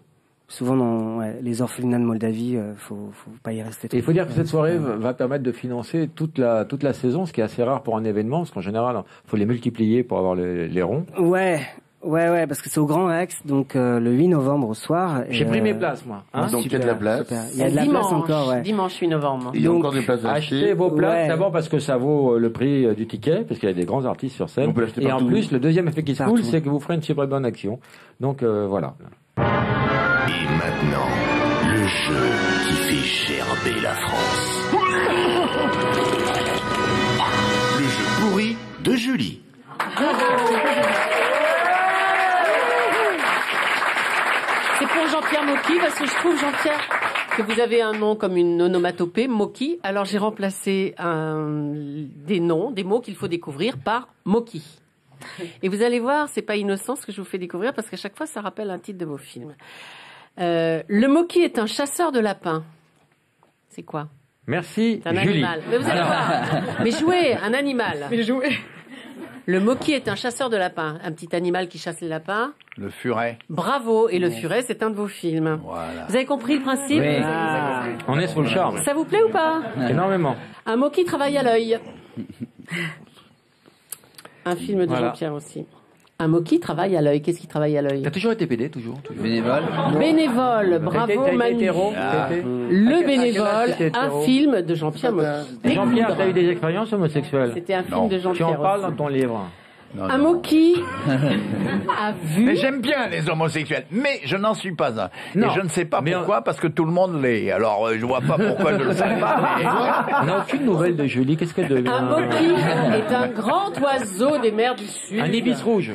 Souvent dans les orphelinats de Moldavie, faut pas y rester. Et il faut dire que cette soirée va permettre de financer toute la saison, ce qui est assez rare pour un événement, parce qu'en général, il faut les multiplier pour avoir les ronds. Ouais, parce que c'est au Grand Rex, donc le 8 novembre au soir. J'ai pris mes places, moi. Hein, donc il y a de la place. Super. Il y a de la place encore, ouais. Dimanche 8 novembre. Il y a encore des places à achetez vos places, d'abord parce que ça vaut le prix du ticket, parce qu'il y a des grands artistes sur scène. Et en plus, le deuxième effet qui se coule, c'est que vous ferez une super bonne action. Donc voilà. Et maintenant, le jeu qui fait gerber la France. Le jeu pourri de Julie. C'est pour Jean-Pierre Mocky, parce que je trouve, Jean-Pierre, que vous avez un nom comme une onomatopée, Mocky. Alors j'ai remplacé des mots qu'il faut découvrir par Mocky. Et vous allez voir, c'est pas innocent ce que je vous fais découvrir, parce qu'à chaque fois, ça rappelle un titre de vos films. Le Mocky est un chasseur de lapins. C'est quoi? Merci, c'est un Julie. Animal. Mais vous allez voir. Mais jouez, un animal. Mais jouez. Le Mocky est un chasseur de lapins. Un petit animal qui chasse les lapins. Le furet. Bravo. Et le furet, c'est un de vos films. Voilà. Vous avez compris le principe? Oui. On est sur le charme. Ça vous plaît ou pas? Énormément. Un Mocky travaille à l'œil. Un film de Voilà. Jean-Pierre aussi. Un Mocky travaille à l'œil. Qu'est-ce qu'il travaille à l'œil? T'as toujours été PD, toujours. Bénévole. Bénévole, bravo T'as été Manu. hétéro. Le Bénévole, un film de Jean-Pierre Mocky. Jean-Pierre, t'as eu des expériences homosexuelles? C'était un film de Tu Jean-Pierre en parles aussi. dans ton livre. Un Mocky a vu... Mais j'aime bien les homosexuels, mais je n'en suis pas un. Non. Et je ne sais pas pourquoi, parce que tout le monde l'est. Alors, je vois pas pourquoi je le sais pas. On n'a aucune nouvelle de Julie. Qu'est-ce qu'elle devient? Un Mocky est un grand oiseau des mers du Sud. Un ibis rouge.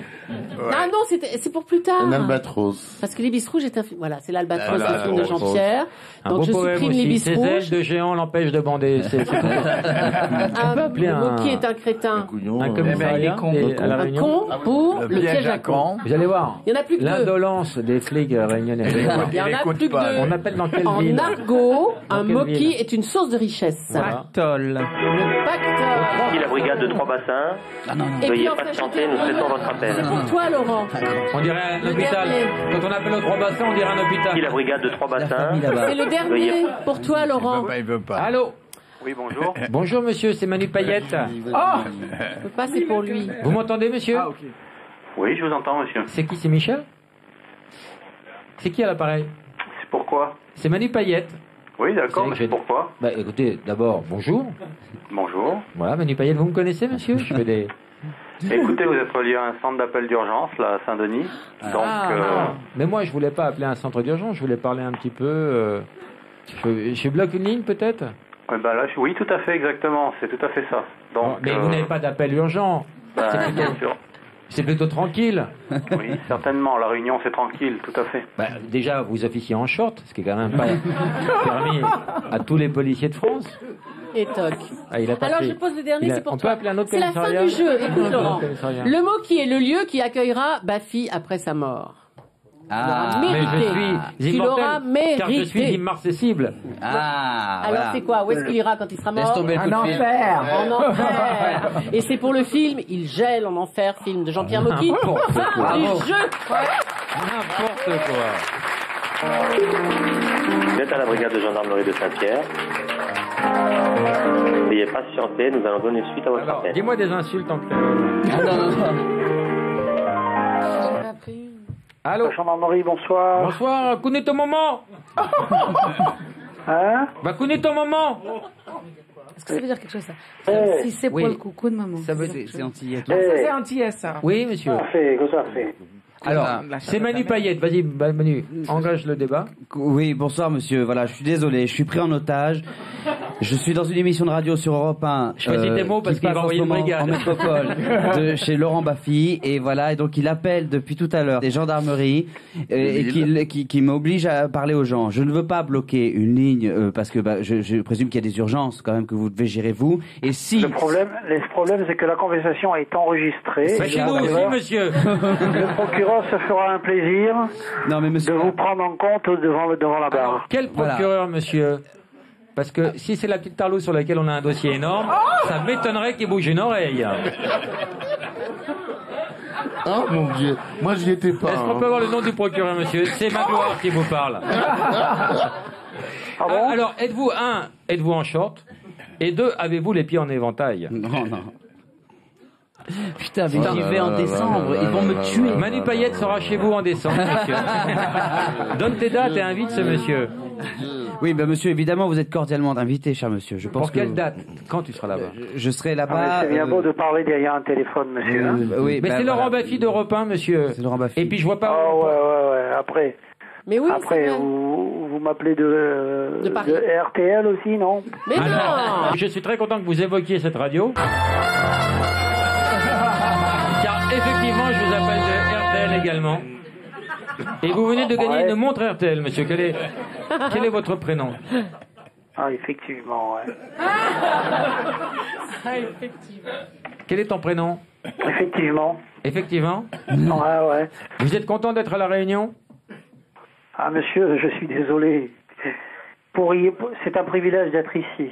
Ah non, c'est pour plus tard. Un albatros. Parce que l'ibis rouge est un film... Voilà, c'est l'albatros, Voilà, le film de Jean-Pierre. Un Donc beau je poème supprime aussi. l'ibis Ses rouge. ailes de géant l'empêchent de bander. C'est tout. Le Mocky est un crétin. Un commissariat à la Un Réunion. con pour le piège à con. Vous allez voir. Il y en a plus que deux. L'indolence des flics réunionnais. Il y en a plus que deux. On appelle dans quelle En ville? argot, un quelle Mocky ville est une source de richesse. Pactole. Le pactole. Ici la brigade de Trois-Bassins. Et puis Veuillez en fait, patienter, nous traitons votre appel. pour toi, Laurent. On dirait un Le hôpital. dernier. Quand on appelle aux 3 bassins, on dirait un hôpital. La brigade de 3 bassins. C'est le dernier pour toi, Laurent. Il veut pas. Allô. Oui, bonjour. Bonjour monsieur, c'est Manu Payette. Oh, je peux pas, c'est pour lui. Vous m'entendez monsieur? Oui, je vous entends, monsieur. C'est qui, c'est Michel? C'est qui à l'appareil? C'est pourquoi? C'est Manu Payette. Oui, d'accord, mais c'est pourquoi? Bah écoutez, d'abord, bonjour. Bonjour. Voilà, Manu Payette, vous me connaissez monsieur? Je fais des... Écoutez, vous êtes relié à un centre d'appel d'urgence, là, à Saint-Denis. Donc, Mais moi, je voulais pas appeler un centre d'urgence, je voulais parler un petit peu... Je bloque une ligne peut-être? bah là, oui, tout à fait, exactement, c'est tout à fait ça. Donc, mais vous n'avez pas d'appel urgent. bien sûr. C'est plutôt tranquille. Oui, certainement, la réunion c'est tranquille, tout à fait. Bah, déjà, vous officiez en short, ce qui est quand même pas permis à tous les policiers de France. Et toc. Ah, il a pas Alors pris. je pose le dernier, c'est pour on peut toi. appeler un autre C'est la fin commissariat. du jeu. Écoute Laurent. Commissariat. Le mot qui est le lieu qui accueillera Baffy après sa mort. Mais je suis Tu l'auras immortel, car je suis mérité. immarcessible. Alors c'est quoi? Où est-ce qu'il ira quand il sera mort? Laisse tomber le coup de fil. En enfer. Et c'est pour le film Il gèle en enfer, film de Jean-Pierre Mocky. Fin du jeu. N'importe quoi. Vous êtes à la brigade de gendarmerie de Saint-Pierre. Veuillez patienter, nous allons donner suite à votre appel. Dis-moi des insultes en plus. Allô? Gendarmerie, bonsoir. Bonsoir, connais ton moment. Hein? Bah, connais ton moment. Est-ce que ça veut dire quelque chose, ça? Eh. Si c'est pour Oui. le coucou de maman. Ça veut dire, c'est antillais. Ça, c'est antillais, ça. Oui, monsieur. Parfait, que ça fait. Alors, c'est Manu Payette. Vas-y, Manu, engage le débat. Oui, bonsoir monsieur. Voilà, je suis désolé, je suis pris en otage. Je suis dans une émission de radio sur Europe 1. Choisis tes mots parce qui qu'il va passe en ce envoyer une moment brigade. en métropole de chez Laurent Baffy. Et voilà, et donc il appelle depuis tout à l'heure des gendarmeries et qui m'oblige à parler aux gens. Je ne veux pas bloquer une ligne parce que je présume qu'il y a des urgences quand même que vous devez gérer vous. Et si Le problème, c'est que la conversation est enregistrée. C'est chez nous aussi, monsieur. Le procureur se fera un plaisir de vous prendre en compte devant la barre. Quel procureur, monsieur? Parce que si c'est la petite Tarlouse sur laquelle on a un dossier énorme, ça m'étonnerait qu'il bouge une oreille. Oh mon Dieu, moi j'y étais pas. Est-ce qu'on peut avoir le nom du procureur, monsieur? C'est Magloire qui vous parle. Alors, êtes-vous en short? Et 2, avez-vous les pieds en éventail? Non. Putain, mais j'y vais en décembre, ils vont me tuer. Manu Payette sera chez vous en décembre, monsieur. Donne tes dates et invite ce monsieur. Oui, monsieur, évidemment, vous êtes cordialement invité, cher monsieur. Je pense Pour quelle date? Quand tu seras là-bas? Je serai Ah, là-bas. mais c'est bien beau de parler derrière un téléphone, monsieur. hein. Oui, mais c'est Laurent Baffy d'Europe 1, monsieur. C'est Laurent Baffy. Et puis je vois pas. Ah ouais. Après. Mais oui, Après, c'est vrai. vous m'appelez de Paris. RTL aussi, non? Mais non. Je suis très content que vous évoquiez cette radio. Car effectivement, je vous appelle de RTL également. Et vous venez de gagner une montre RTL, monsieur. Quel est votre prénom? Ah, effectivement, ouais. Quel est ton prénom? Effectivement. Effectivement. Ouais. Vous êtes content d'être à la Réunion? Ah, monsieur, je suis désolé. C'est un privilège d'être ici.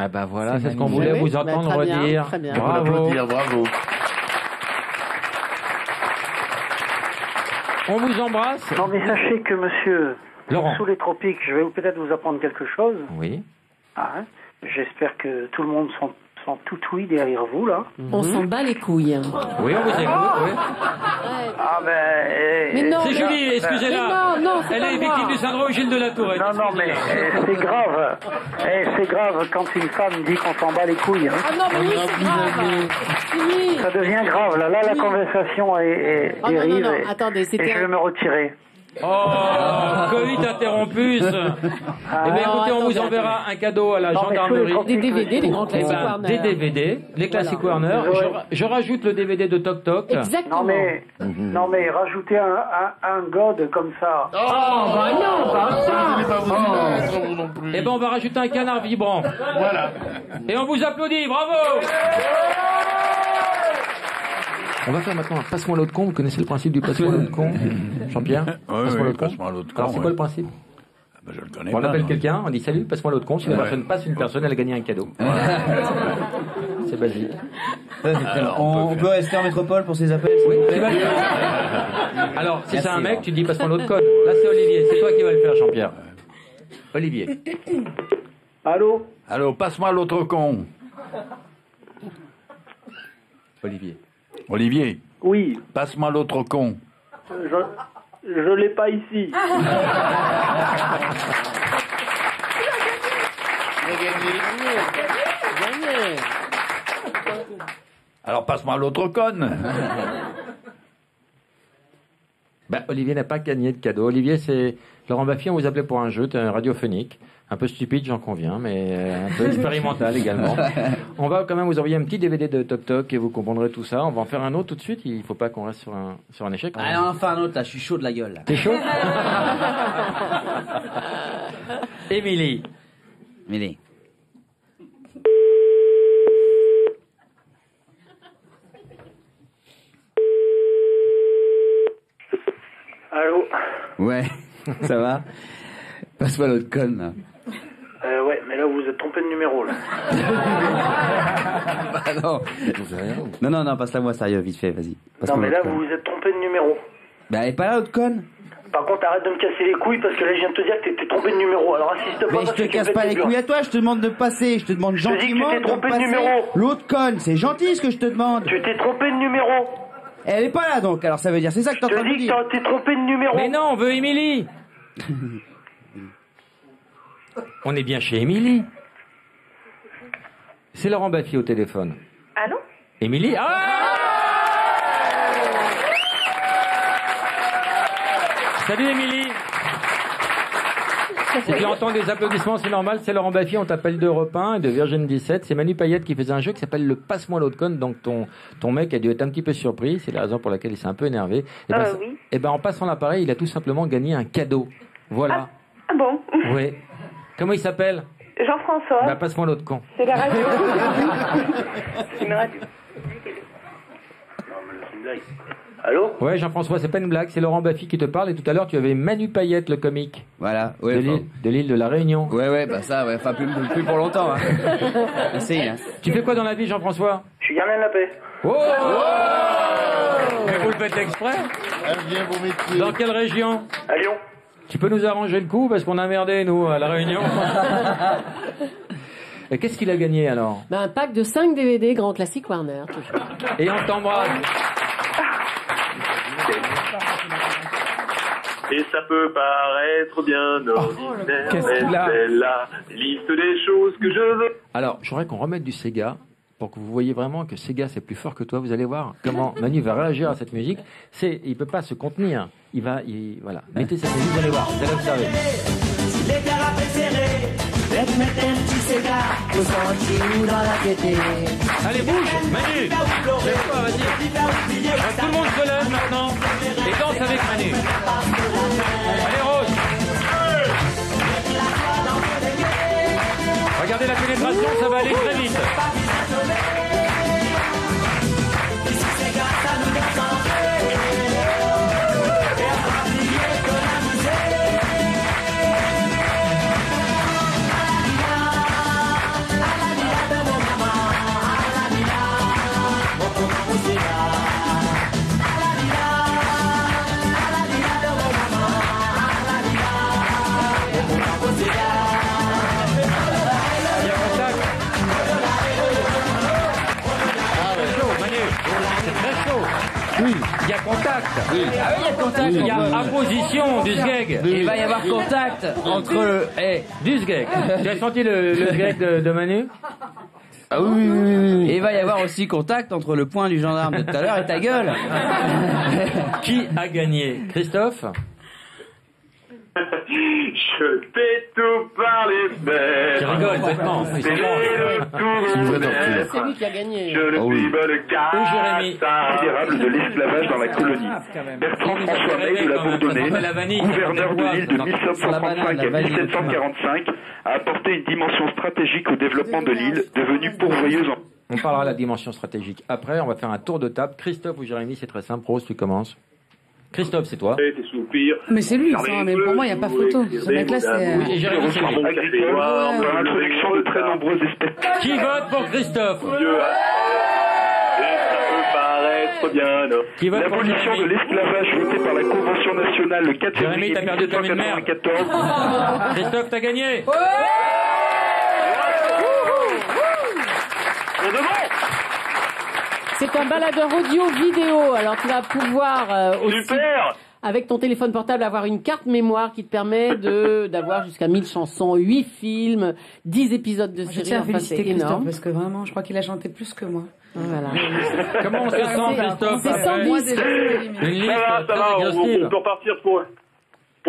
Ah bah voilà, c'est ce qu'on voulait vous entendre très bien, redire. très bien. Bravo. Bravo. On vous embrasse. Non, mais sachez que, monsieur, Laurent. sous les tropiques, je vais peut-être vous apprendre quelque chose. Oui. Ah, hein. J'espère que tout le monde sont tout oui derrière vous, là. On s'en bat les couilles. Oui, on vous écoute. Oui. Ah ben... Mais non, C'est Julie, excusez-la. Mais non, c'est Elle pas est moi. victime du syndrome Gilles de la Tourette. Non, mais c'est grave. C'est grave quand une femme dit qu'on s'en bat les couilles. Hein. Ah non, mais oui, c'est grave. Fini. Ça devient grave, là. Là, la conversation est Oh, non, dérive. non, et- attendez, et c'était je vais me retirer. Oh, Covid interrompus. Eh bien, écoutez, on vous enverra un cadeau à la Non, mais gendarmerie. tous les des DVD, les grands Eh classiques ben, Warner. des DVD, les classiques Warner. Je rajoute le DVD de Toc Toc. Exactement. Non, mais rajoutez un god comme ça. Oh, bah non, pas ça. Eh ben, on va rajouter un canard vibrant. Voilà. Et on vous applaudit, bravo. On va faire maintenant un passe-moi l'autre con. Vous connaissez le principe du passe-moi l'autre con, Jean-Pierre? Oui, Passe-moi l'autre con. passe-moi l'autre con, Alors, c'est quoi ouais. le principe? Je le connais On pas, appelle non. quelqu'un, on dit salut, passe-moi l'autre con. Si la Ouais. personne passe une personne, elle a gagné un cadeau. C'est basique. On peut rester en métropole pour ces appels Oui, s'il tu vous vas plaît. le faire. Alors, si Merci, c'est un mec, Laurent. tu dis passe-moi l'autre code. Là, c'est Olivier. C'est toi qui vas le faire, Jean-Pierre. Olivier. Allô? Allô, passe-moi l'autre con. Olivier. Olivier. Oui. Passe-moi l'autre con. Je l'ai pas ici. Alors passe-moi l'autre conne. Ben, Olivier n'a pas gagné de cadeau. Olivier, c'est Laurent Baffy, on vous appelait pour un jeu radiophonique. Un peu stupide, j'en conviens, mais un peu expérimental également. On va quand même vous envoyer un petit DVD de Toc Toc et vous comprendrez tout ça. On va en faire un autre tout de suite. Il ne faut pas qu'on reste sur un échec. Allez, on en fait un autre là, je suis chaud de la gueule. Là. T'es chaud? Émilie. Émilie. Allô? Ouais, ça va? Passe-moi l'autre conne là. Ouais, mais là vous vous êtes trompé de numéro là. Bah non. Non, passe-la moi sérieux, vite fait, vas-y. Non Passe-moi mais là l'autre vous conne. vous êtes trompé de numéro. Bah elle est pas là l'autre conne. Par contre arrête de me casser les couilles parce que là je viens de te dire que t'es trompé de numéro. Alors insiste pas. Mais je parce te que tu casse me pas pètes les les couilles burnes. à toi, je te demande de passer, je te demande Je te dis que tu gentiment t'es de trompé de passer numéro. l'autre conne, c'est gentil ce que je te demande. Tu t'es trompé de numéro. Elle est pas là donc, alors ça veut dire, c'est ça que t'es en Je train te de me dis dire. que t'es trompé de numéro. Mais non, on veut Émilie. On est bien chez Émilie. C'est Laurent Baffy au téléphone. Allô? Émilie? Ah! Salut Émilie. Si tu entends des applaudissements, c'est normal, c'est Laurent Baffy, on t'appelle d'Europe 1 et de Virgin 17. C'est Manu Payette qui faisait un jeu qui s'appelle le Passe-moi l'autre conne, donc ton mec a dû être un petit peu surpris, c'est la raison pour laquelle il s'est un peu énervé. Oui. Et ben en passant l'appareil, il a tout simplement gagné un cadeau. Voilà. Ah bon? Oui. Comment il s'appelle? Jean-François. Bah passe-moi l'autre con. C'est la radio. C'est une radio. Allô? Ouais, Jean-François, c'est pas une blague, c'est Laurent Baffy qui te parle et tout à l'heure tu avais Manu Payette, le comique. Voilà, de l'île de la Réunion. Ouais, bah ça, ouais, enfin plus pour longtemps. Hein. Merci. Hein. Tu fais quoi dans la vie, Jean-François? Je suis gardien de la paix. Oh, mais vous le faites exprès? Bien beau métier. Dans quelle région? À Lyon. Tu peux nous arranger le coup parce qu'on a merdé nous à la Réunion. Et qu'est-ce qu'il a gagné alors? Ben, un pack de 5 DVD Grand Classique Warner. Toujours. Et on t'embrasse. Et ça peut paraître bien ordinaire, qu'est-ce mais qu'il a c'est la liste des choses que je veux. Alors, je voudrais qu'on remette du Sega pour que vous voyez vraiment que Sega c'est plus fort que toi. Vous allez voir comment Manu va réagir à cette musique. Il peut pas se contenir. Voilà. Mettez cette musique, vous allez voir. Vous allez observer. Les gars préférés, mettre un petit cigare, au sentier ou dans la tétée. Allez, bouge, Manu. Lève-toi, vas-y. Tout le monde se lève maintenant et danse avec Manu. Allez, Rose. Regardez la pénétration, ça va aller très vite. Oui, il y a contact. Oui. Ah oui, il y a contact. Il y a apposition du sgeg. Il va y avoir contact entre du sgeg. Tu as senti le sgeg de Manu? Ah oui. Et il va y avoir aussi contact entre le poing du gendarme de tout à l'heure et ta gueule. Qui a gagné? Christophe? Je t'ai tout parlé, mais... Tu rigoles, bêtement. C'est lui qui a gagné. Je ne suis pas le cas considérable de l'esclavage dans la colonie. Bertrand François May de la Bourdonnais, gouverneur de l'île de 1735 à 1745, a apporté une dimension stratégique au développement de l'île, devenue pourvoyeuse en... On parlera de la dimension stratégique après. On va faire un tour de table. Christophe ou Jérémy, c'est très simple. Rose, tu commences. Christophe, c'est toi. Tes soupirs. Mais c'est lui, ça, mais pour moi, il n'y a pas photo. Ce mec-là, c'est... Oui, et Jérémy, c'est lui. Par l'introduction de très nombreuses espèces. Qui vote pour Christophe? Qui vote pour L'abolition de Jérémy? l'esclavage votée par la Convention nationale le 4 Jérémy, février t'as perdu comme une merde. 1794. Christophe, t'as gagné. C'est un baladeur audio-vidéo. Alors tu vas pouvoir aussi, avec ton téléphone portable, avoir une carte mémoire qui te permet d'avoir jusqu'à 1000 chansons, 8 films, 10 épisodes de Je séries. tiens à Enfin, féliciter c'est Christophe énorme. parce que vraiment, je crois qu'il a chanté plus que moi. Voilà. Comment on se sent, Christophe? C'est 110. Moi, déjà, Une liste Ça très va, on exhaustive. peut repartir pour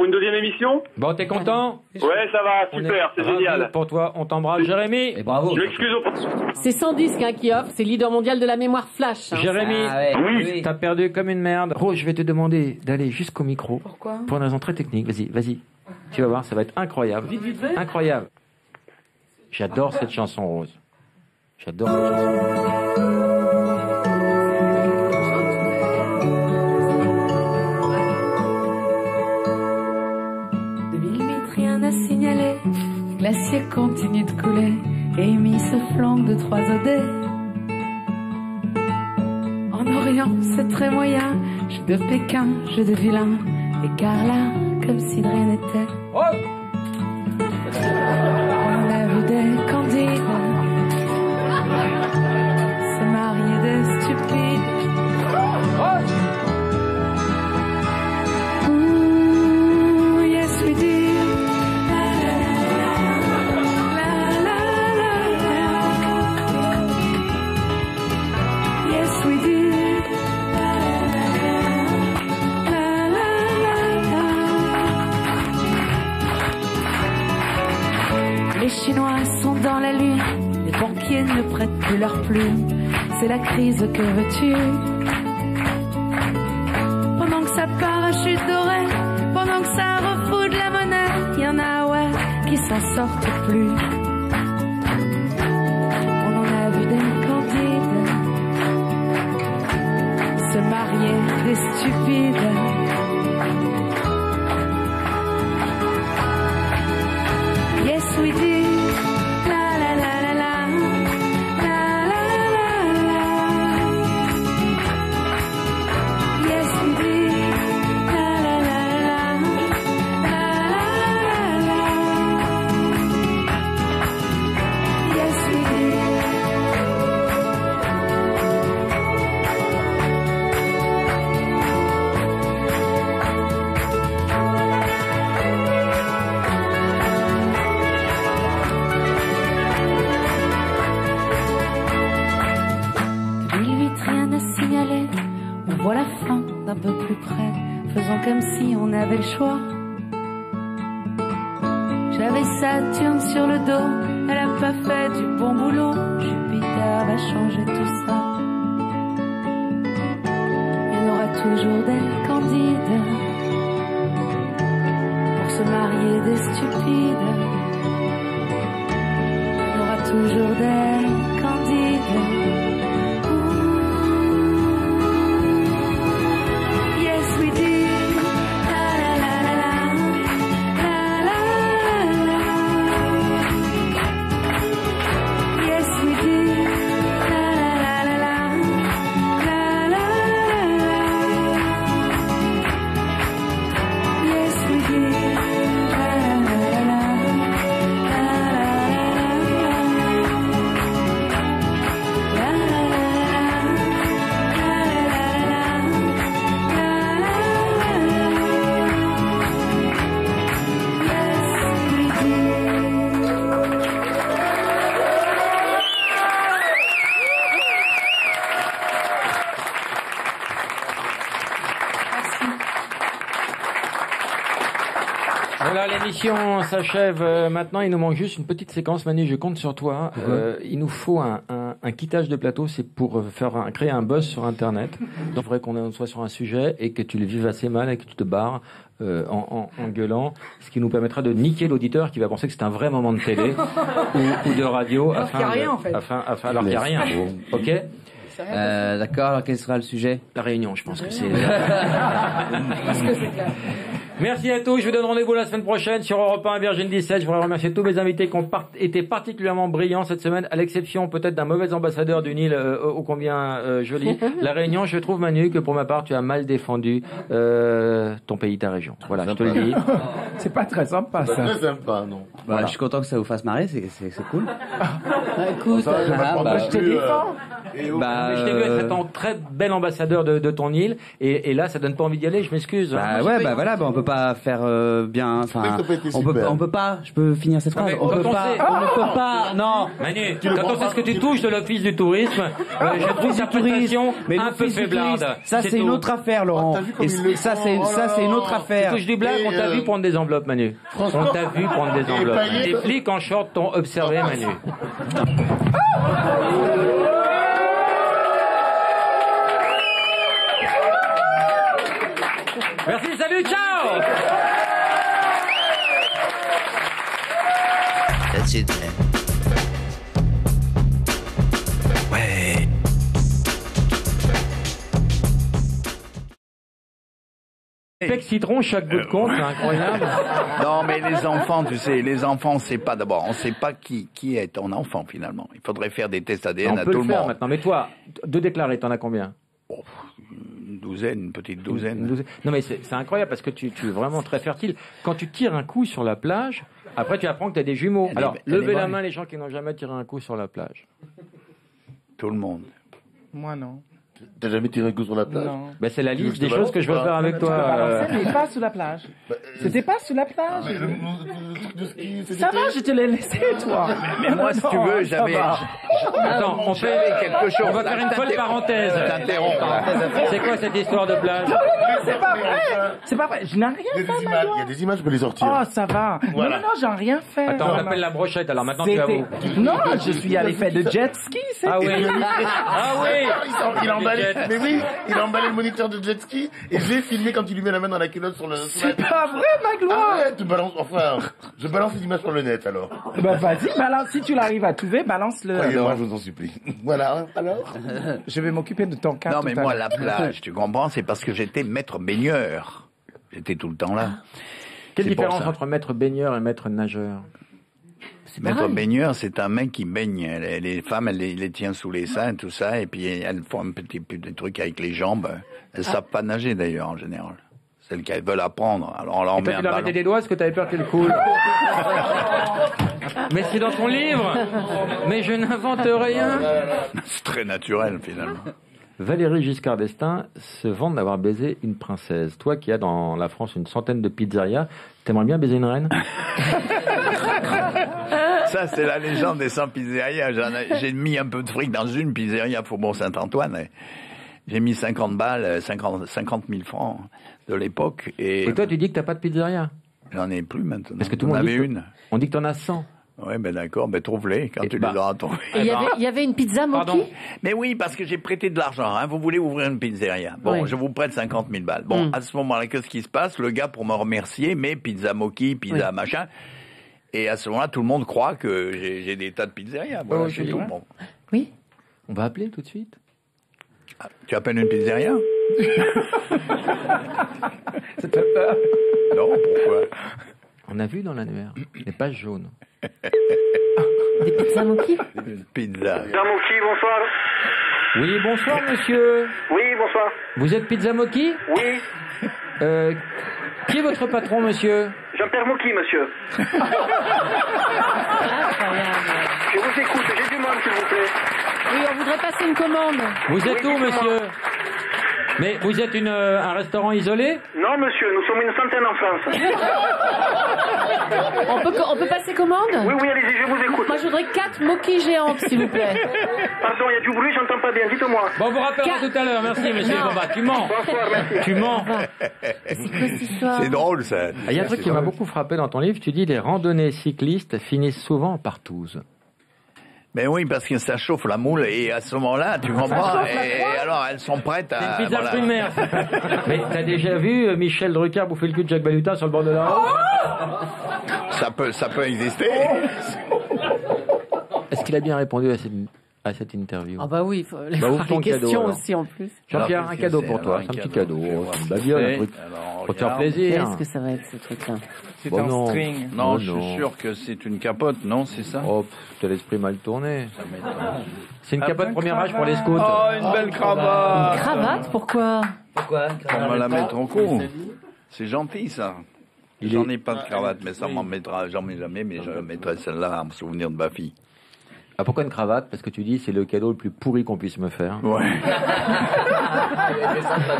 une deuxième émission. Bon, t'es content? Ouais, ça va, On super, est c'est ravis génial. pour toi, on t'embrasse. Jérémy. Et bravo. Je m'excuse au C'est 110 hein, qui offre, c'est leader mondial de la mémoire flash. Hein. Jérémy, oui. t'as perdu comme une merde. Rose, je vais te demander d'aller jusqu'au micro. Pourquoi? Pour une raison très technique. Vas-y. Tu vas voir, ça va être incroyable. Incroyable. J'adore cette chanson, Rose. J'adore cette chanson. Rien à signaler, le glacier continue de couler et Amy se flanque de 3 OD. En Orient, c'est très moyen, jeu de Pékin, jeu de vilain, et Carla, comme si de rien n'était. On a vu des candides se marier des stupides. Ooh, yes we did. Yes, we did. Les Chinois sont dans la lune, les banquiers ne prêtent plus leurs plumes. C'est la crise, que veux-tu? Pendant que ça parachute doré, pendant que ça refoule de la monnaie, y en a, ouais, qui s'en sortent plus. On en a vu des candides se marier, des stupides. Yes, we did. La la la la la. La la la la. Yes, we did. La la la la. La la la la. Yes, we did. Rien à signaler, on voit la fin d'un peu plus près, faisons comme si on avait le choix. J'avais Saturne sur le dos, elle a pas fait du bon boulot, Jupiter va changer tout ça. Il y en aura toujours des candides pour se marier, des stupides. Il y aura toujours des candides. Yes, we did. La la la la la. La la la la. Yes, we did. La la la la la. La la la la. Yes, we did. La la la la. La la la la. Voilà, l'émission s'achève maintenant. Il nous manque juste une petite séquence. Manu, je compte sur toi. Il nous faut un quittage de plateau. C'est pour créer un buzz sur Internet. Donc, il faudrait qu'on soit sur un sujet et que tu le vives assez mal et que tu te barres en gueulant. Ce qui nous permettra de niquer l'auditeur qui va penser que c'est un vrai moment de télé ou de radio. Alors qu'il n'y a rien, en fait. Alors qu'il n'y a rien. OK ? D'accord, alors quel sera le sujet? La Réunion, je pense que c'est... Parce que c'est clair. Merci à tous, je vous donne rendez-vous la semaine prochaine sur Europe 1 Virgin 17. Je voudrais remercier tous mes invités qui ont été particulièrement brillants cette semaine, à l'exception peut-être d'un mauvais ambassadeur d'une île ô combien jolie. La Réunion, je trouve, Manu, que pour ma part, tu as mal défendu ton pays, ta région. Voilà, je te le dis. C'est pas très sympa, ça. C'est pas très sympa, non. Voilà. Je suis content que ça vous fasse marrer, c'est cool. Écoute, je te défends. Je t'ai vu être un très bel ambassadeur de ton île, et là, ça donne pas envie d'y aller, je m'excuse. Voilà, on peut pas faire bien, enfin, on peut pas, je peux finir cette phrase, on ne peut pas, non. Manu, quand on sait ce que tu touches de l'office du tourisme, je trouve sa prestation un peu faiblarde. Ça, c'est une autre affaire, Laurent. Ça, c'est une autre affaire. Tu touches du blague, on t'a vu prendre des enveloppes, Manu. On t'a vu prendre des enveloppes. Les flics en short t'ont observé, Manu. Merci, salut, ciao! That's it, man. Ouais. Pec citron, chaque bout de compte, c'est incroyable. Non, mais les enfants, tu sais, les enfants, c'est pas d'abord, on sait pas qui est ton enfant finalement. Il faudrait faire des tests ADN à tout le monde. On peut le faire maintenant. Mais toi, de déclarés, t'en as combien? Une petite douzaine. Non mais c'est incroyable parce que tu es vraiment très fertile. Quand tu tires un coup sur la plage, après tu apprends que tu as des jumeaux. Alors, levez la main les gens qui n'ont jamais tiré un coup sur la plage. Tout le monde. Moi non. T'as jamais tiré un coup sur la plage? Non. Ben, c'est la liste des choses que je veux faire avec toi. C'était pas sous la plage. C'était pas sous la plage. Ça va, je te l'ai laissé, toi. Mais moi, si tu veux, j'avais... Attends, on fait quelque chose. On va faire une folle parenthèse. C'est quoi cette histoire de plage? C'est pas vrai. C'est pas vrai. Je n'ai rien fait. Il y a des images, je peux les sortir. Oh, ça va. Voilà. Non, j'ai rien fait. Attends, on appelle la brochette, alors maintenant tu avoues. Non, je suis allé faire de jet ski. Ah oui. Ah oui. Mais oui, il a emballé le moniteur de jet ski et j'ai filmé quand il lui met la main dans la culotte sur le... C'est pas vrai, Magloire. Ah ouais, tu balances, je balance les images sur le net alors. Bah vas-y, balance, si tu l'arrives à trouver, balance-le. Croyez-moi, je vous en supplie. Voilà, alors. Je vais m'occuper de ton cas. Non, mais moi, la plage, tu comprends, c'est parce que j'étais maître baigneur. J'étais tout le temps là. Quelle différence entre maître baigneur et maître nageur? Maître baigneur, c'est un mec qui baigne. Les femmes, elle les tient sous les seins, tout ça, et puis elles font un petit truc avec les jambes. Elles savent pas nager d'ailleurs en général. Celles qu'elles veulent apprendre. Alors on leur met un tu leur ballon. mettais des doigts parce que tu avais peur qu'elle coule. Mais c'est dans ton livre. Mais je n'invente rien. C'est très naturel finalement. Valérie Giscard d'Estaing se vante d'avoir baisé une princesse. Toi qui as dans la France une centaine de pizzerias, t'aimerais bien baiser une reine? Ça, c'est la légende des 100 pizzerias. J'ai mis un peu de fric dans une pizzeria Faubourg Saint-Antoine. J'ai mis 50 balles, 50 000 francs de l'époque. Et toi, tu dis que t'as pas de pizzeria? J'en ai plus maintenant. Parce que tout le monde avait une. On dit que t'en as 100. Ouais, ben d'accord, ben trouve-les quand tu les auras trouvés. Il y avait une pizza Moki? Mais oui, parce que j'ai prêté de l'argent. Hein. Vous voulez ouvrir une pizzeria. Bon, je vous prête 50 000 balles. Bon, à ce moment-là, qu'est-ce qui se passe? Le gars, pour me remercier, met pizza Moki, pizza machin. Et à ce moment-là, tout le monde croit que j'ai des tas de pizzerias. Voilà, c'est tout. Bon. Oui. On va appeler tout de suite. Ah, tu appelles une pizzeria? Ça te fait peur? Non, pourquoi? On a vu dans l'annuaire les pages jaunes. Des pizzas Moki? Pizza. Pizza Moki, bonsoir. Oui, bonsoir monsieur. Oui, bonsoir. Vous êtes Pizza Moki? Oui. Qui est votre patron, monsieur? Jean-Pierre Moki, monsieur. Je vous écoute, j'ai du monde, s'il vous plaît. Oui, on voudrait passer une commande. Vous êtes où, monsieur? Mais vous êtes un restaurant isolé? Non, monsieur, nous sommes une centaine en France. On peut passer commande? Oui, allez-y, je vous écoute. Moi, je voudrais 4 Moki géantes, s'il vous plaît. Pardon, il y a du bruit, j'entends pas bien, dites-moi. Bon, on vous rappellera tout à l'heure, merci, monsieur. Bon, bah, tu mens. Bonsoir, merci. Tu mens. C'est quoi cette histoire? C'est drôle, ça. Il y a un truc qui m'a beaucoup frappé dans ton livre. Tu dis les randonnées cyclistes finissent souvent en partouze. Ben oui, parce que ça chauffe la moule et à ce moment-là, tu comprends, et alors elles sont prêtes à... C'est une pizza fruits de mer. Mais t'as déjà vu Michel Drucker bouffer le cul de Jacques Balutin sur le bord de la route? Ça peut exister. Est-ce qu'il a bien répondu à cette à cette interview? Ah bah oui, il faut Bah, voir ouvre ton les questions cadeau, alors. aussi en plus. Jean-Pierre, Alors, un qu'est-ce cadeau que pour c'est? toi. Alors, C'est un un petit cadeau. cadeau. C'est une babiole, un truc. Alors, Pour te faire regarde. plaisir. Qu'est-ce que ça va être ce truc-là? C'est Bon, un non. string. Non, Oh, je non. suis sûr que c'est une capote, non, c'est ça? Oh, t'as l'esprit mal tourné. C'est une Ah, capote bonne premier âge pour les cravate. scouts. Oh, une belle cravate! Une cravate, pourquoi? On va la mettre en cou. C'est gentil, ça. Il J'en est- ai pas de cravate, mais ça m'en mettra, j'en mets jamais, mais je mettrai celle-là en me souvenir de ma fille. Ah, pourquoi une cravate? Parce que tu dis c'est le cadeau le plus pourri qu'on puisse me faire. Ouais.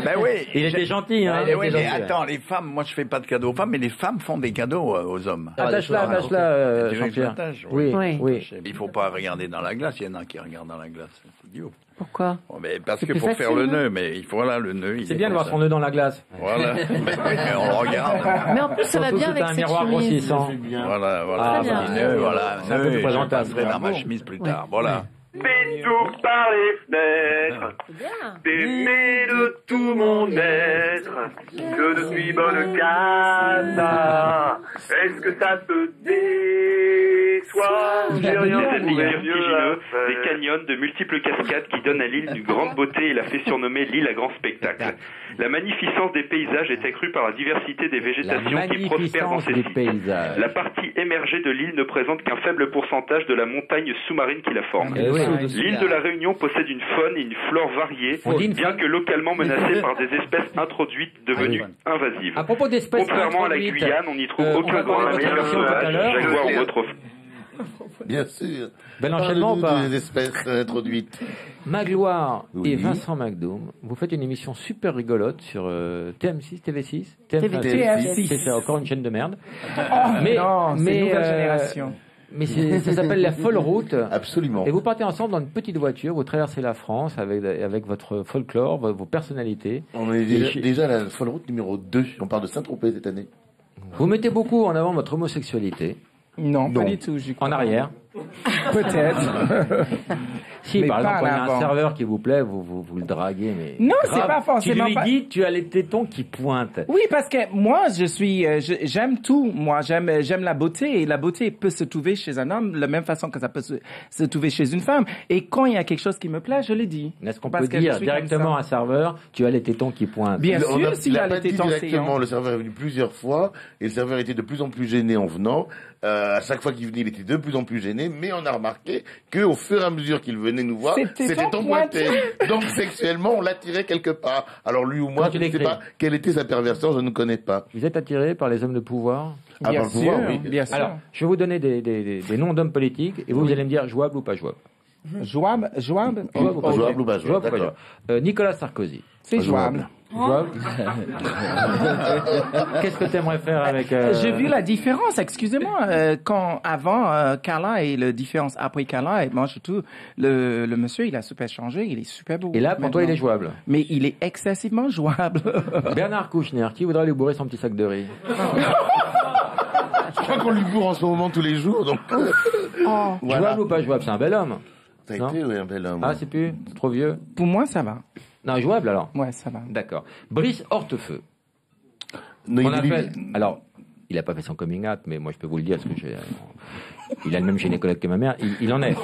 Ben oui. Il était gentil, hein. Mais oui, Il était mais gentil. attends, les femmes, moi je fais pas de cadeaux aux femmes, mais les femmes font des cadeaux aux hommes. Attache-la, attache-la, Tu veux que je Jean-Pierre. l'attache? Oui, oui. Il faut pas regarder dans la glace, il y en a qui regardent dans la glace. C'est idiot. Pourquoi? Oh, mais parce C'est qu'il plus faut faire facile, le hein. nœud, mais il faut, voilà, le nœud. il C'est est bien de comme voir ça. son nœud dans la glace. Voilà. Mais on le regarde. Mais en plus, ça va Surtout bien que avec t'as un cette miroir chemise. grossissant. Voilà, voilà. Ah, Très bien. Un nœud, voilà. C'est un peu plus Je présentable. passerai dans ma chemise plus tard. Voilà. Tout par les fenêtres, d'aimer de tout mon être, que je suis bonne cata. Est-ce que ça te déçoit? J'ai rien Des trouvé mieux à vertigineux, faire. des canyons, de multiples cascades qui donnent à l'île une grande beauté et la fait surnommer l'île à grand spectacle. La magnificence des paysages est accrue par la diversité des La végétations qui prospèrent dans magnificence ces des sites. paysages. La partie émergée de l'île ne présente qu'un faible pourcentage de la montagne sous-marine qui la forme. Eh oui. L'île de la Réunion possède une faune et une flore variées, On dit une bien que localement menacée par des espèces introduites devenues invasives. À propos d'espèces Contrairement à la introduites, Guyane, on n'y trouve on aucun va grand parler de mammifère votre émission tout à l'heure. jaguar ou autre. Bien sûr. Bel enchaînement ou Parle-nous pas? des espèces introduites. Magloire Oui. et Vincent McDoom, vous faites une émission super rigolote sur TM6, TV6, TF6. C'est ça, encore une chaîne de merde. Non, c'est nouvelle génération. Mais ça s'appelle La Folle Route. Absolument. Et vous partez ensemble dans une petite voiture, vous traversez la France avec votre folklore, vos personnalités. On est déjà à la folle route numéro 2. On parle de Saint-Tropez cette année. Vous mettez beaucoup en avant votre homosexualité. Non, pas du tout. j'y crois En pas. arrière. Peut-être. Si, Mais par pas exemple, quand il y a en un avant. serveur qui vous plaît, vous le draguez, mais. Non, grave. c'est pas forcément Tu lui pas- dis, tu as les tétons qui pointent. Oui, parce que moi, j'aime tout. Moi, j'aime la beauté et la beauté peut se trouver chez un homme de la même façon que ça peut se trouver chez une femme. Et quand il y a quelque chose qui me plaît, je le dis. Est-ce qu'on Parce peut que je dire suis comme directement à un serveur, tu as les tétons qui pointent? Bien On sûr, a- s'il il a a pas les dit tétons directement. séants. Le serveur est venu plusieurs fois et le serveur était de plus en plus gêné en venant. À chaque fois qu'il venait, il était de plus en plus gêné. Mais on a remarqué qu'au fur et à mesure qu'il venait nous voir, c'était tétons pointé. Donc sexuellement, on l'attirait quelque part. Alors lui ou moi, Comment tu je ne sais l'écris pas quelle était sa perversion, je ne connais pas. Vous êtes attiré par les hommes de pouvoir? Ah, Bien par le pouvoir, sûr, oui. bien sûr. Alors, je vais vous donner des noms d'hommes politiques et vous allez me dire jouable ou pas jouable. Jouable. Jouable ou pas Jouable ou pas jouable, Jouable ou pas d'accord. jouable. Nicolas Sarkozy. C'est jouable. Jouable. Qu'est-ce que tu aimerais faire avec... J'ai vu la différence, excusez-moi, quand avant Carla et la différence après Carla, et moi je trouve le monsieur il a super changé, il est super beau. Et là, pour toi, il est jouable. Mais il est excessivement jouable. Bernard Kouchner, qui voudrait lui bourrer son petit sac de riz? Je crois qu'on lui bourre en ce moment tous les jours, donc. Voilà. Jouable ou pas jouable? C'est un bel homme. Ça a Non été, oui, un bel homme. Ah, c'est plus trop vieux? Pour moi ça va. Non, jouable alors. Ouais, ça va. D'accord. Brice Hortefeux. Non, On il est- appelle... Alors, il n'a pas fait son coming out, mais moi je peux vous le dire, parce que j'ai... Il a le même gynécologue que ma mère, il en est.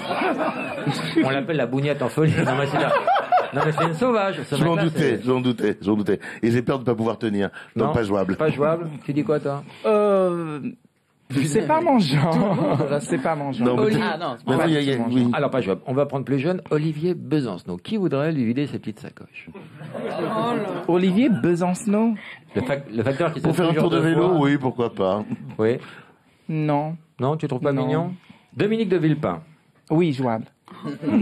On l'appelle la bougnette en folie. Non, mais c'est une sauvage. ce Je m'en mec-là, doutais, c'est- j'en doutais. Et j'ai peur de ne pas pouvoir tenir. Donc Non, pas jouable. Pas jouable. Tu dis quoi, toi? C'est pas mon genre. C'est pas mon genre. Non, mais Oli- tu- Ah, non, mais il y a- oui. Alors, pas jouable. On va prendre plus jeune. Olivier Besancenot. Qui voudrait lui vider ses petites sacoches? Olivier Besancenot. Le facteur qui Pour se faire un toujours tour de deux vélo, fois. oui, pourquoi pas. Oui. Non. Non, tu trouves pas Non. mignon? Dominique de Villepin. Oui, jouable.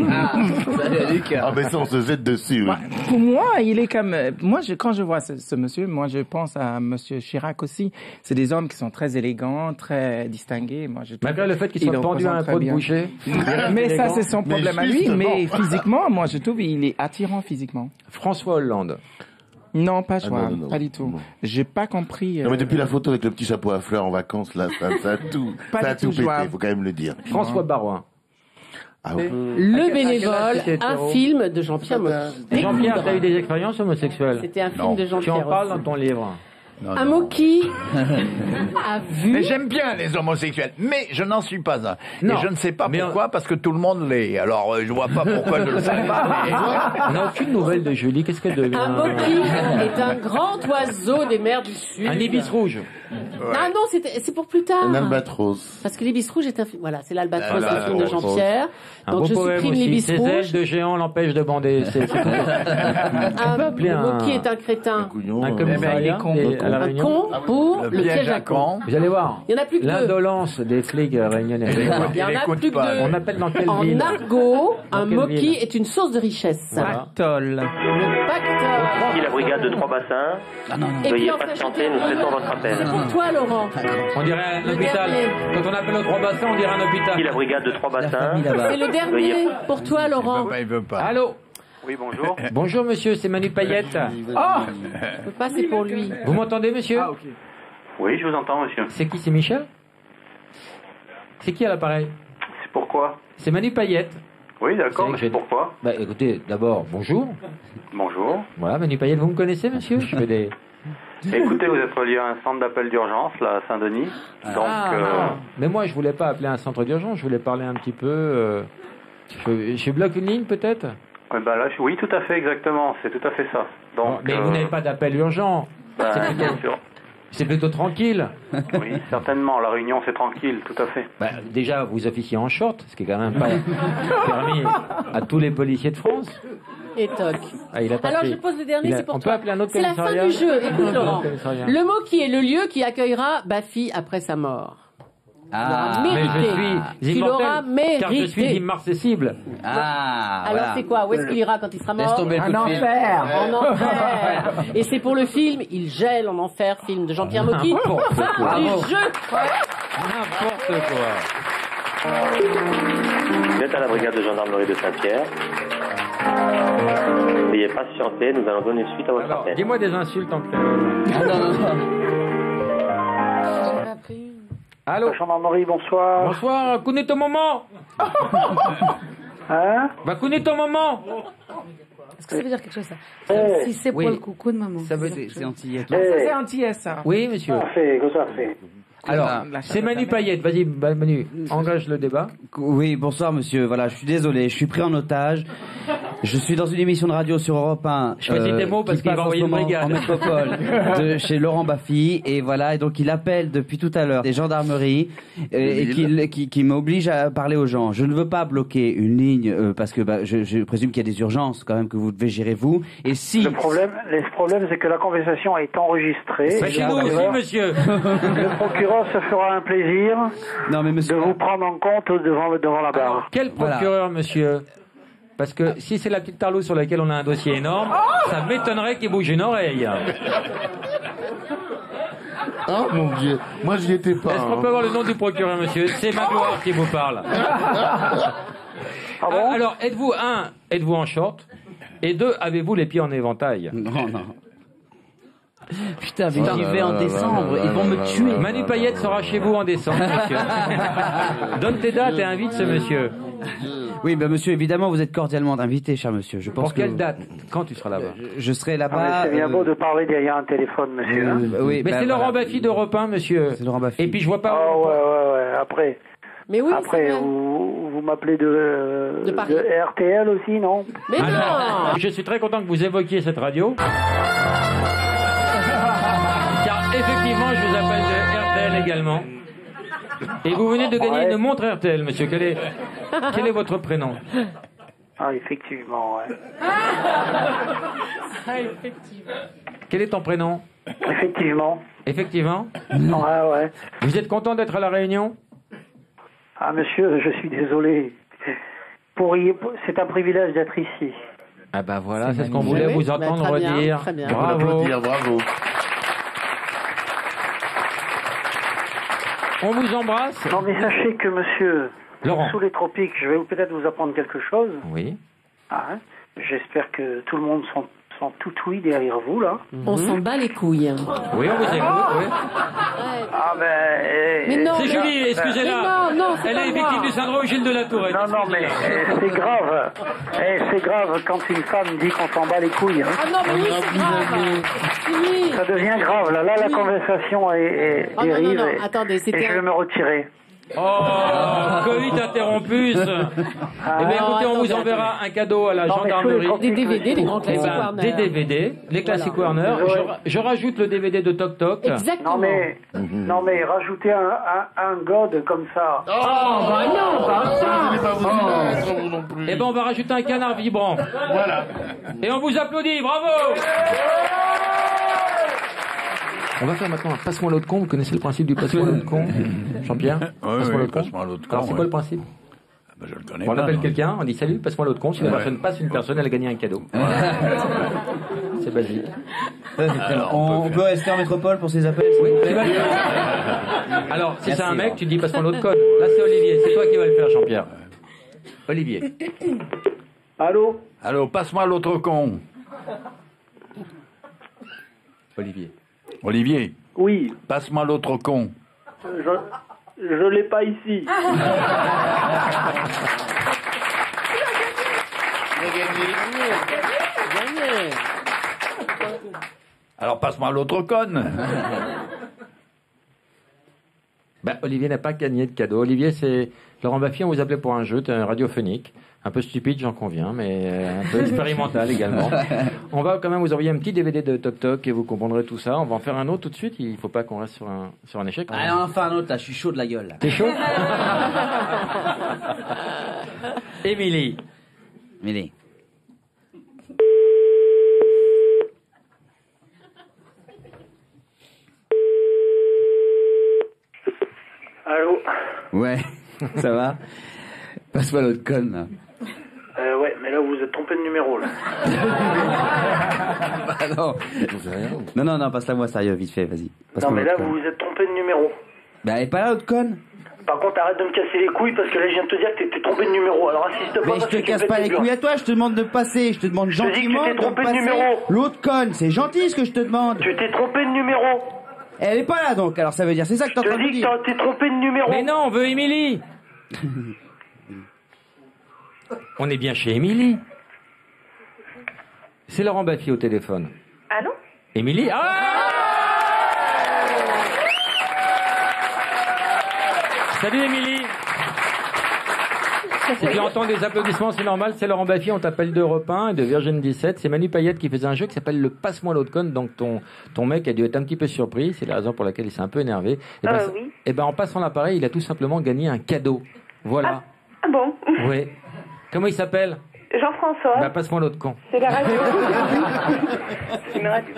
Ah, ben ça, on se jette dessus, oui. Pour moi, il est comme moi. Quand je vois ce monsieur, moi je pense à Monsieur Chirac aussi. C'est des hommes qui sont très élégants, très distingués. Moi, je trouve Malgré le fait qu'il il soit pendu à un représente très pot de bien. boucher. Mais ça, c'est son Mais problème à lui. justement. Mais physiquement, moi, je trouve il est attirant physiquement. François Hollande. Non, pas Ah, jouable, non. pas du tout. Non. J'ai pas compris. Non, mais depuis la photo avec le petit chapeau à fleurs en vacances, là, ça a tout, Pas ça a du tout tout pété, jouable. faut quand même le dire. François Barouin. Ah, oui. Le bénévole, c'était un hétéro. film de Jean-Pierre Mocky. Jean-Pierre, t'as eu des expériences homosexuelles? C'était un film Non. de Tu Jean-Pierre. en parles aussi. dans ton livre. Un mot qui a vu... Mais j'aime bien les homosexuels, mais je n'en suis pas un. Non. Et je ne sais pas pourquoi, parce que tout le monde l'est. Alors, je vois pas pourquoi je le sais pas. Mais... On n'a aucune nouvelle de Julie. Qu'est-ce qu'elle devient? Un moki est un grand oiseau des mers du Sud. Un ibis rouge. Ah non, c'est pour plus tard. Un albatros. Parce que l'ibis rouge est un film. Voilà, c'est l'albatros, Ah, un film de Jean-Pierre. Un Donc beau je poème supprime aussi. l'ibis Ses rouge. ailes de géant l'empêchent de bander. C'est tout. Le moki est un crétin. Un commissariat à la Un Réunion. con pour le piège à con. Vous allez voir. Il y en a plus que deux. L'indolence des flics réunionnais. Il y en a plus que deux. On appelle dans quelle En ville? argot, Dans un quelle moki ville? est une source de richesse. Pactole. Le pactole. Ici la brigade de Trois Bassins. Et Veuillez puis, en fait, patienter, nous traitons votre appel. C'est pour toi, Laurent. On dirait un Le hôpital. dernier. Quand on appelle aux Trois Bassins, on dirait un hôpital. Ici la brigade de Trois Bassins. C'est le dernier pour toi, Laurent. Il veut pas. Allô? Oui, bonjour. Bonjour monsieur, c'est Manu Payette. Je peux pas, c'est pour lui. Vous m'entendez monsieur? Oui, je vous entends, monsieur. C'est qui? C'est Michel? C'est qui à l'appareil? C'est pourquoi? C'est Manu Payette. Oui, d'accord, mais C'est c'est pourquoi? Bah écoutez, d'abord, bonjour. Bonjour. Voilà, Manu Payette, vous me connaissez monsieur? Je fais des... Écoutez, vous êtes relié à un centre d'appel d'urgence, là, à Saint-Denis. Donc, non. Mais moi je voulais pas appeler un centre d'urgence, je voulais parler un petit peu... Je bloque une ligne peut-être? bah là, oui, tout à fait, exactement. C'est tout à fait ça. Donc, Mais vous n'avez pas d'appel urgent. bah, C'est plutôt- bien sûr. C'est plutôt tranquille. Oui, certainement. La Réunion, c'est tranquille, tout à fait. Bah, déjà, vous officiez en short, ce qui est quand même pas permis à tous les policiers de France. Et toc. Ah, il a pas Alors pris. je pose le dernier, Il a- c'est pour on peut toi. appeler un autre C'est la fin commissariat du jeu. Écoute, Laurent. Commissariat. Le mot qui est le lieu qui accueillera Baffy après sa mort. Ah, Tu l'auras Mais je mérité. suis Tu l'auras immortel, car je suis mérité. immarcessible. Ah, Alors voilà. c'est quoi? Où est-ce qu'il ira quand il sera mort? Laisse tomber le coup de fil. En enfer. Et c'est pour le film Il gèle en enfer, film de Jean-Pierre Mocky. N'importe Fin quoi. du Bravo. jeu. N'importe quoi. Vous êtes à la brigade de gendarmerie de Saint-Pierre. Veuillez patienter, nous allons donner suite à votre Alors, appel. dis-moi des insultes en clair. Allô? Gendarmerie, bonsoir. Bonsoir, connais ton moment. Hein? Bah, connais ton moment. Est-ce que ça veut dire quelque chose, ça? Eh. Si c'est pour Oui. le coucou de maman. Ça veut dire, C'est antillais. Eh. C'est antillais, ça. Oui, monsieur. Parfait, que ça fait. Alors, c'est Manu Payette. Vas-y, Manu, engage le débat. Oui, bonsoir monsieur. Voilà, je suis désolé, je suis pris en otage. Je suis dans une émission de radio sur Europe 1. Choisis tes mots parce qui qu'il passe va en envoyer ce une moment brigade. en métropole de chez Laurent Baffy. Et voilà, et donc il appelle depuis tout à l'heure des gendarmeries et qui m'oblige à parler aux gens. Je ne veux pas bloquer une ligne parce que je présume qu'il y a des urgences quand même que vous devez gérer vous. Et si Le problème, c'est que la conversation est enregistrée. Bah, Et chez le nous aussi, procureur- monsieur. Le procureur se fera un plaisir non mais monsieur, de vous prendre en compte devant la barre. Quel procureur, monsieur? Parce que si c'est la petite Tarlou sur laquelle on a un dossier énorme, ça m'étonnerait qu'il bouge une oreille. Oh mon Dieu, moi j'y étais pas. Est-ce qu'on peut avoir le nom du procureur, monsieur? C'est Magloire qui vous parle. Alors, êtes-vous en short? Et deux, avez-vous les pieds en éventail? Non. Putain, mais j'y vais en décembre, ils vont me tuer. Manu Payette sera chez vous en décembre, monsieur. Donne tes dates et invite ce monsieur. Oui, monsieur, évidemment, vous êtes cordialement invité, cher monsieur. Je pense Pour quelle que date? Quand tu seras là-bas? je serai Ah, mais là-bas. c'est bien beau de parler derrière un téléphone, monsieur. hein. Oui, Mais c'est Laurent Baffy d'Europe 1, monsieur. C'est Laurent Baffy. Et puis je vois pas. Ah ouais. Après, Mais oui, après c'est vrai. vous m'appelez de Paris. RTL aussi, non? Mais non. Je suis très content que vous évoquiez cette radio. Car effectivement, je vous appelle de RTL également. Et vous venez de gagner une montre RTL, monsieur. Quel est votre prénom? Ah, effectivement, ouais. Ah, effectivement. Quel est ton prénom? Effectivement. Effectivement. Ouais. Vous êtes content d'être à La Réunion? Ah, monsieur, je suis désolé. C'est un privilège d'être ici. Ah bah voilà, c'est ce qu'on voulait vous entendre très bien, redire. très bien. Bravo. Bravo. On vous embrasse. Non, mais sachez que, monsieur, Laurent. sous les tropiques, je vais peut-être vous apprendre quelque chose. Oui. Ah, hein. J'espère que tout le monde sont tout oui derrière vous, là. On s'en bat les couilles. Oui, on vous écoute, oui. Ah ben... Mais non, C'est Julie, excusez-la. Mais non, c'est Elle pas est moi. victime du syndrome Gilles de la Tourette. Non, mais c'est grave. C'est grave quand une femme dit qu'on s'en bat les couilles. Hein. Ah non, mais oui, c'est grave. Oui. Ça devient grave, là. Là, la conversation est Oh, non, dérive. non, et- attendez, et c'était je vais me retirer. Oh, Covid interrompus. Eh bien, écoutez, on vous enverra un cadeau à la Non, mais gendarmerie. tous les Des DVD, les grands Eh classiques ben, Warner. des DVD, les classiques Warner. Je rajoute le DVD de Toc Toc. Exactement. Non, mais rajoutez un god comme ça. Oh, bah non, pas ça. Eh ben, on va rajouter un canard vibrant. Voilà. Et on vous applaudit, bravo. On va faire maintenant un passe-moi l'autre con. Vous connaissez le principe du passe-moi l'autre con, Jean-Pierre? Passe-moi l'autre con. passe-moi l'autre con, Alors, c'est quoi ouais. le principe? Ben, je le connais On pas, appelle moi. quelqu'un, on dit salut, passe-moi l'autre con. Si la Ouais. personne passe une personne, elle a gagné un cadeau. C'est basique. On peut rester en métropole pour ces appels? Oui, s'il tu vous vas plaît. le faire. Alors, si c'est un Merci, mec, tu dis passe-moi l'autre code. Là, c'est Olivier. C'est toi qui vas le faire, Jean-Pierre. Olivier. Allô? Allô, passe-moi l'autre con. Olivier. Olivier. Oui. Passe-moi l'autre con. Je l'ai pas ici. Alors passe-moi l'autre conne. Ben, Olivier n'a pas gagné de cadeau. Olivier, c'est Laurent Baffy, on vous appelait pour un jeu radiophonique. Un peu stupide, j'en conviens, mais un peu expérimental également. On va quand même vous envoyer un petit DVD de Toc Toc et vous comprendrez tout ça. On va en faire un autre tout de suite. Il ne faut pas qu'on reste sur un échec. Allez, on en fait un autre là, je suis chaud de la gueule. Là. T'es chaud? Émilie. Émilie. Allô? Ouais, ça va? Passe-moi l'autre conne là. Ouais, mais là, vous vous êtes trompé de numéro, là. Bah non. Non, passe-la moi sérieux, vite fait, vas-y. Non, Passe-moi mais là, l'autre vous conne. vous êtes trompé de numéro. Bah elle est pas là l'autre conne. Par contre, arrête de me casser les couilles parce que là, je viens de te dire que t'étais trompé de numéro. Alors, insiste pas. Mais parce je te que tu casse me pas fais les tes couilles peurs. à toi, je te demande de passer, je te demande Je te dis que tu gentiment t'es de trompé de passer numéro. l'autre conne, c'est gentil ce que je te demande. Tu t'es trompé de numéro. Elle est pas là donc, alors ça veut dire, c'est ça que t'es en Je train te de me dis dire. que t'es trompé de numéro. Mais non, on veut Émilie. On est bien chez Émilie. C'est Laurent Baffy au téléphone. Allô? Émilie? Ah! Salut Émilie. Si tu entends des applaudissements, c'est normal, c'est Laurent Baffy, on t'appelle d'Europe 1 et de Virgin 17. C'est Manu Payette qui faisait un jeu qui s'appelle le Passe-moi l'autre conne, donc ton mec a dû être un petit peu surpris, c'est la raison pour laquelle il s'est un peu énervé. Oui. Et ben en passant l'appareil, il a tout simplement gagné un cadeau. Voilà. Ah bon? Oui. Comment il s'appelle? Jean-François. Bah passe-moi l'autre con. C'est la radio. C'est une radio.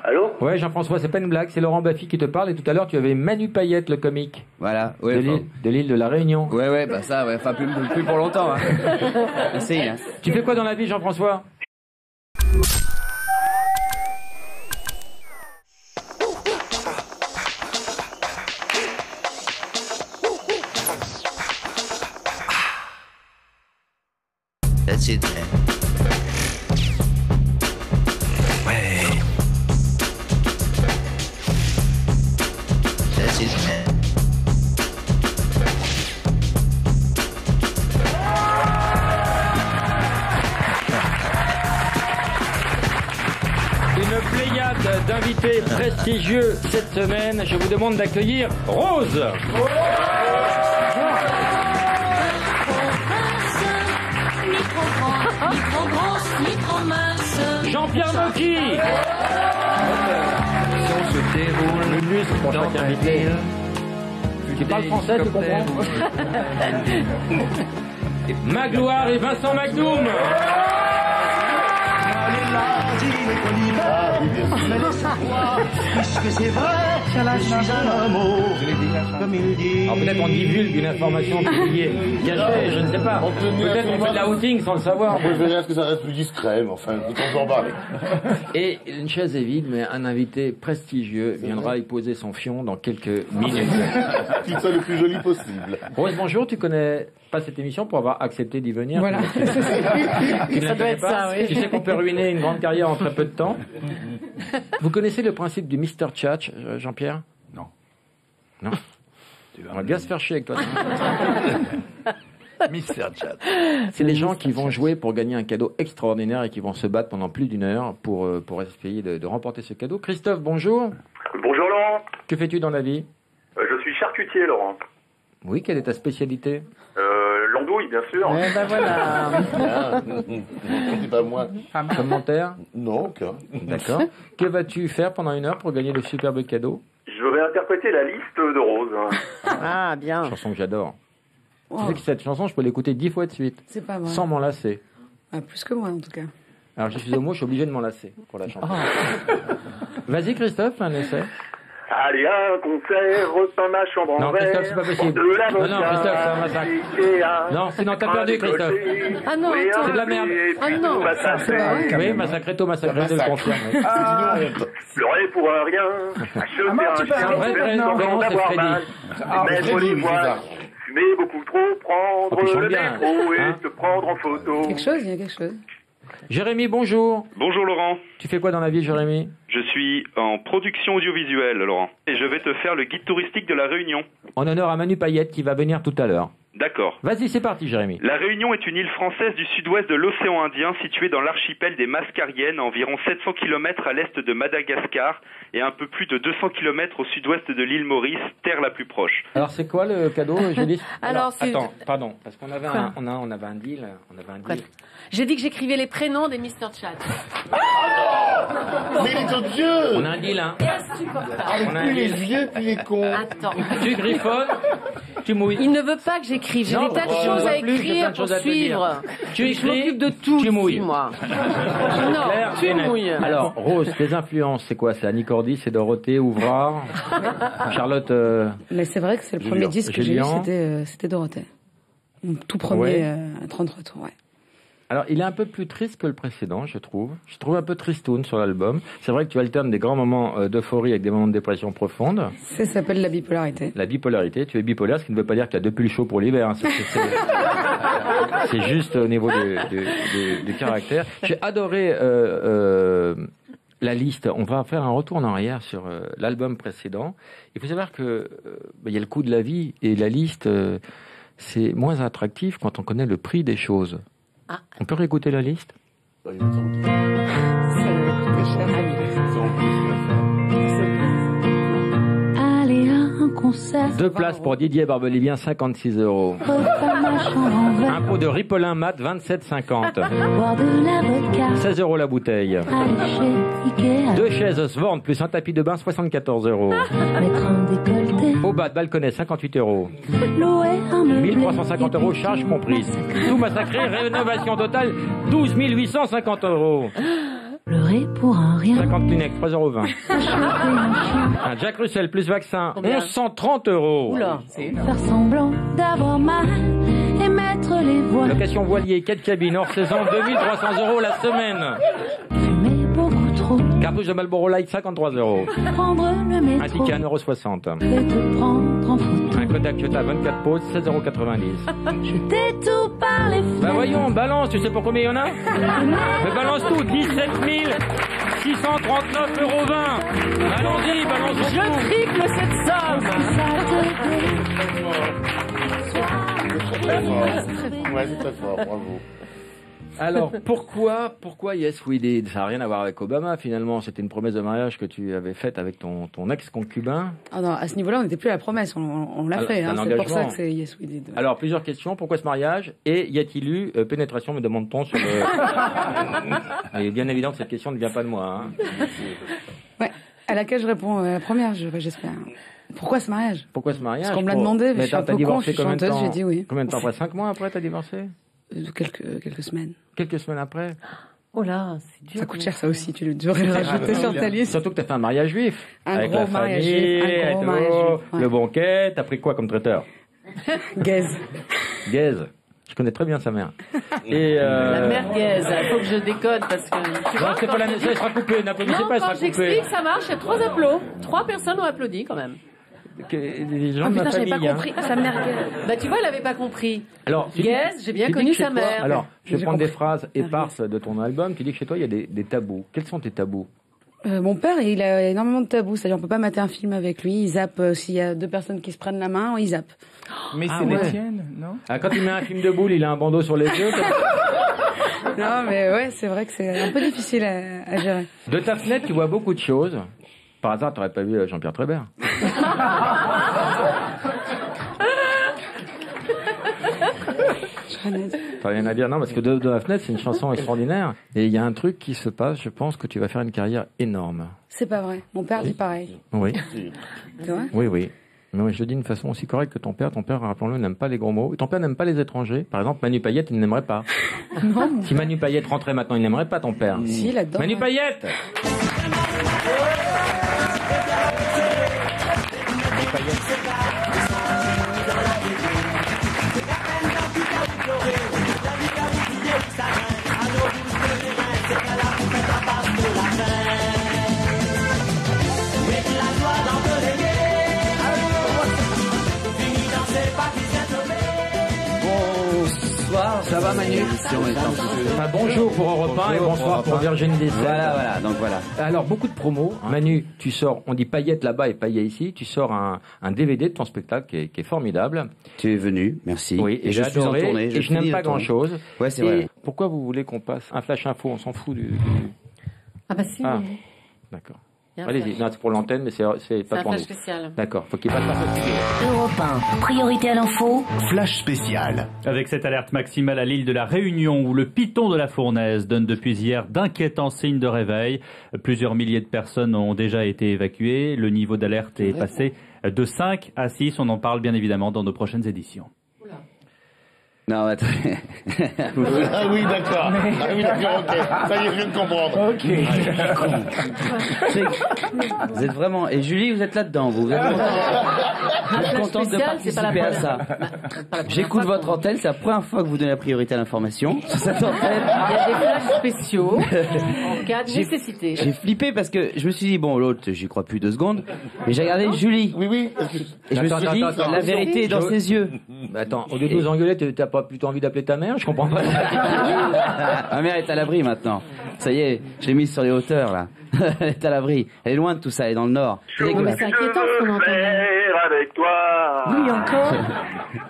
Allô? Ouais, Jean-François, c'est pas une blague, c'est Laurent Baffy qui te parle et tout à l'heure tu avais Manu Payette, le comique. Voilà, ouais. De l'île de la Réunion. Ouais, bah ça, ouais, enfin plus pour longtemps. Hein. Merci. Hein. Tu fais quoi dans la vie, Jean-François? That's it, man. Ouais. That's it, man. Une pléiade d'invités prestigieux cette semaine. Je vous demande d'accueillir Rose. Jean-Pierre Mocky. Se déroule. Le muscle pour chaque invité. Tu parles français, tu comprends? Magloire et Vincent McDoom. Puisque c'est vrai, je suis un amour, comme il dit. Alors peut-être on divulgue une information publiée, cachée, je ne sais pas. Peut-être on fait de la outing sans le savoir. On préférerait à ce que ça reste plus discret, mais enfin, écoute, on peut en parler. Et une chaise est vide, mais un invité prestigieux viendra y poser son fion dans quelques minutes. Qu'il soit le plus joli possible. Rose, bonjour, tu connais pas cette émission pour avoir accepté d'y venir. Voilà. Qui ne Ça doit l'intéresse être pas. ça, oui. Tu sais qu'on peut ruiner une grande carrière en très peu de temps. Vous connaissez le principe du Mr. Chat, Jean-Pierre? Non. Non. On va bien se faire chier avec toi. Mr. Chat. C'est les gens qui vont jouer pour gagner un cadeau extraordinaire et qui vont se battre pendant plus d'une heure pour essayer de remporter ce cadeau. Christophe, bonjour. Bonjour Laurent. Que fais-tu dans la vie? Je suis charcutier Laurent. Oui, quelle est ta spécialité? L'andouille bien sûr. Eh ben voilà. C'est pas moi. Commentaire? Non, aucun. D'accord. Que vas-tu faire pendant une heure pour gagner le superbe cadeau? Je vais interpréter la liste de Rose. Ah, bien. Chanson que j'adore. Wow. Tu sais que cette chanson, je peux l'écouter 10 fois de suite. C'est pas vrai. Sans m'en lasser. Ah, plus que moi, en tout cas. Alors, je suis homo, je suis obligé de m'en lasser pour la chanson. Vas-y, Christophe, un essai. Allez, un concert, repeins ma chambre en Non, verre. Christophe, c'est pas possible. De l'avocat, Non, Christophe, c'est un massacre. Non, sinon t'as perdu, Christophe. Ah non, C'est de la merde. Ah non. Oui, massacretto, massacretto, je confirme. Pleurer pour un rien, acheter un chien, non, sans avoir c'est mal, mettre l'ivoire, fumer beaucoup trop, prendre le métro et se prendre en photo. Quelque chose, il y a quelque chose. Jérémy, bonjour. Bonjour Laurent. Tu fais quoi dans la vie, Jérémy? Je suis en production audiovisuelle, Laurent. Et je vais te faire le guide touristique de La Réunion. En honneur à Manu Payette qui va venir tout à l'heure. D'accord. Vas-y, c'est parti, Jérémy. La Réunion est une île française du sud-ouest de l'océan Indien située dans l'archipel des Mascareiennes, à environ 700 km à l'est de Madagascar et un peu plus de 200 km au sud-ouest de l'île Maurice, terre la plus proche. Alors, c'est quoi le cadeau, Julie? Alors, c'est... Attends, pardon, parce qu'on avait on avait un deal. J'ai dit que j'écrivais les prénoms des Mr. Chat. Mais il est odieux. On a un deal, hein. On a plus les vieux, plus les cons. Attends. Tu griffonnes, tu mouilles. Il ne veut pas que j'écrive. J'ai des tas de choses à écrire pour suivre. Tu écris, je m'occupe de tout. Tu mouilles. Moi. Non, Claire, tu mouilles. Alors, Rose, tes influences, c'est quoi? C'est Annie Cordy, c'est Dorothée, Ouvrard, Charlotte. Mais c'est vrai que c'est le premier disque que j'ai eu, c'était Dorothée. Mon tout premier 33 tours, ouais. Alors, il est un peu plus triste que le précédent, je trouve. Je trouve un peu tristoun sur l'album. C'est vrai que tu alternes des grands moments d'euphorie avec des moments de dépression profonde. Ça s'appelle la bipolarité. La bipolarité. Tu es bipolaire, ce qui ne veut pas dire que tu as deux pulls chauds pour l'hiver. Hein. C'est juste au niveau du caractère. J'ai adoré la liste. On va faire un retour en arrière sur l'album précédent. Il faut savoir que il y a le coût de la vie et la liste, c'est moins attractif quand on connaît le prix des choses. Ah. On peut réécouter la liste? Aller à un concert. 2 places pour Didier Barbelivien, 56 €. Un pot de Ripolin mat, 27,50. Boire de la vodka. 16 € la bouteille. Aller chez Ikea. 2 chaises Svorn plus un tapis de bain, 74 €. Mettre un décolleté. Au bas de Balconnet, 58 €. Louer un meublé. 1350 €, charges comprises. Tout massacré, rénovation totale, 12 850 €. Pleurer pour un rien. 50 Kleenex, 3,20 €. Un Jack Russell plus vaccin, 1130 €. Oula, faire semblant d'avoir mal et mettre les voiles. Location voilier, 4 cabines, hors saison, 2300 € la semaine. Fumer beaucoup trop. Cartouche de Marlboro Light, 53 €. Prendre le métro. Un ticket, 1,60 €. Et te prendre en photo. Un Kodak Yota 24 poses, 16,90 €. Jeter tout par les fenêtres. Bah voyons, balance, tu sais pour combien il y en a? Mais balance tout, 17 639,20 €. Allons-y, balance tout. Je triple cette somme. Ouais, c'est très fort, bravo. Alors, pourquoi Yes We Did? Ça n'a rien à voir avec Obama, finalement. C'était une promesse de mariage que tu avais faite avec ton ex-concubin. Ah non, à ce niveau-là, on n'était plus à la promesse, on l'a fait. Hein, c'est pour ça que c'est Yes We Did. Alors, plusieurs questions. Pourquoi ce mariage? Et y a-t-il eu pénétration, me demande-t-on, sur le... Il est bien évident que cette question ne vient pas de moi. Hein. Ouais, à laquelle je réponds la première, j'espère. Pourquoi ce mariage? Pourquoi ce mariage? Parce qu'on me l'a demandé, mais je suis un peu con, je suis chanteuse, j'ai dit oui. Combien de temps après? 5 mois après, t'as divorcé? Quelques semaines. Quelques semaines après? Oh là, c'est dur. Ça coûte cher, ça aussi, tu devrais le rajouter sur ta liste. Surtout que t'as fait un mariage juif. Un avec gros la mariage famille, juif, un gros mariage juif, ouais. Le banquet, t'as pris quoi comme traiteur? Gaze. Gaze. Je connais très bien sa mère. Et La merguez, il faut que je décode parce que... Non, c'est pas la... Ça sera coupé, n'applaudissez pas, ça sera quand coupé. j'explique, ça marche, il y a 3 applaudissements. 3 personnes ont applaudi quand même. des gens de ma J'avais famille. pas compris. Ça m'énerve. Bah, tu vois, elle avait pas compris. Alors, tu dis- Yes, j'ai bien tu dis connu que chez sa toi- mère. Alors, je vais J'ai prendre des compris. phrases éparses de ton album. Tu dis que chez toi, il y a des tabous. Quels sont tes tabous? Mon père, il a énormément de tabous. C'est-à-dire, on peut pas mater un film avec lui. Il zappe, s'il y a deux personnes qui se prennent la main, il zappe. Mais Ah c'est les ouais. tiennes, non? Ah, quand il met un film de boule, il a un bandeau sur les yeux. Non, mais ouais, c'est vrai que c'est un peu difficile à gérer. De ta fenêtre, tu vois beaucoup de choses. Par hasard, t'aurais pas vu Jean-Pierre Trébert. T'as rien à dire, non, parce que de la fenêtre, c'est une chanson extraordinaire. Et il y a un truc qui se passe, je pense que tu vas faire une carrière énorme. C'est pas vrai. Mon père dit pareil. Oui. C'est vrai? Oui, oui. Mais je le dis d'une façon aussi correcte que ton père. Ton père, rappelons-le, n'aime pas les gros mots. Ton père n'aime pas les étrangers. Par exemple, Manu Payette, il n'aimerait pas. Non. Si Manu Payette rentrait maintenant, il n'aimerait pas ton père. Si, il adore. Manu Payette! Bonsoir. Ça va, Manu? Enfin, bonjour pour Europe 1 et bonsoir pour Virginie Dessert. Voilà, donc voilà. Alors, beaucoup de promos. Manu, tu sors, on dit paillettes là-bas et paillettes ici, tu sors un DVD de ton spectacle qui est formidable. Tu es venu, merci. Oui, et je j'ai suis en adoré, tournée. et je n'aime pas grand-chose. Ouais, c'est Et vrai. pourquoi vous voulez qu'on passe un flash info? On s'en fout du... Ah bah si. Ah, mais- d'accord. Il y a un Allez-y, flash. non, c'est pour l'antenne, mais c'est pas C'est un pour nous. flash spécial. D'accord, faut qu'il passe par ce studio. Europe 1, priorité à l'info, Flash spécial. Avec cette alerte maximale à l'île de la Réunion où le piton de la Fournaise donne depuis hier d'inquiétants signes de réveil. Plusieurs milliers de personnes ont déjà été évacuées. Le niveau d'alerte est passé de 5 à 6. On en parle bien évidemment dans nos prochaines éditions. Non, attends. Ah oui, d'accord. Ah oui, d'accord, ok. Ça y est, je viens de comprendre. Vous êtes vraiment... Et Julie, vous êtes là-dedans, vous. Vous êtes contente de spécial, c'est pas la participer à première- ça. Pas la première J'écoute fois votre qu'on- antenne, c'est la première fois que vous donnez la priorité à l'information sur cette antenne. Il y a des flashs spéciaux en cas de nécessité. J'ai flippé parce que je me suis dit, bon, l'autre, j'y crois plus 2 secondes. Mais j'ai regardé Julie. Oui, oui. Et je me suis dit, la vérité est dans ses yeux. Attends, au lieu de nous engueuler, t'as pas plutôt envie d'appeler ta mère? Je comprends pas. Ma mère est à l'abri maintenant. Ça y est, je l'ai mise sur les hauteurs, là. Elle est à l'abri. Elle est loin de tout ça, elle est dans le nord. C'est Mais dégueulasse. c'est inquiétant ce qu'on entend. Faire avec toi. Oui, encore.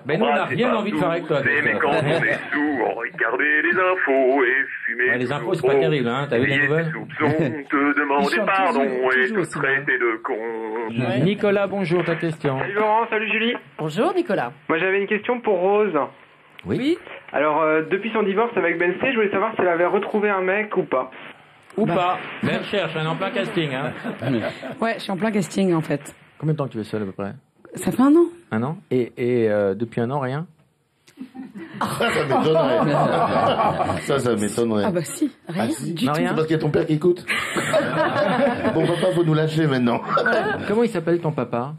Mais nous, on n'a rien envie de faire avec toi. Mais quand on est sourd, regarder les infos et fumer. Ouais, les infos, c'est pas terrible, hein. T'as vu les nouvelles? Te demander pardon et te traiter de con. Nicolas, bonjour, ta question. Salut Laurent, salut Julie. Bonjour Nicolas. Moi j'avais une question pour Rose. Oui. Alors depuis son divorce avec Ben C, je voulais savoir si elle avait retrouvé un mec ou pas. Ou pas. Mais elle cherche, elle est en plein casting, hein. Ouais, je suis en plein casting, en fait. Combien de temps que tu es seul, à peu près? Ça fait 1 an. 1 an? Et depuis 1 an, rien? Ça m'étonnerait. Ça m'étonnerait. Ah bah si, rien si. du Non, tout. rien. C'est parce qu'il y a ton père qui écoute. Bon, papa, faut nous lâcher maintenant. Comment il s'appelle ton papa?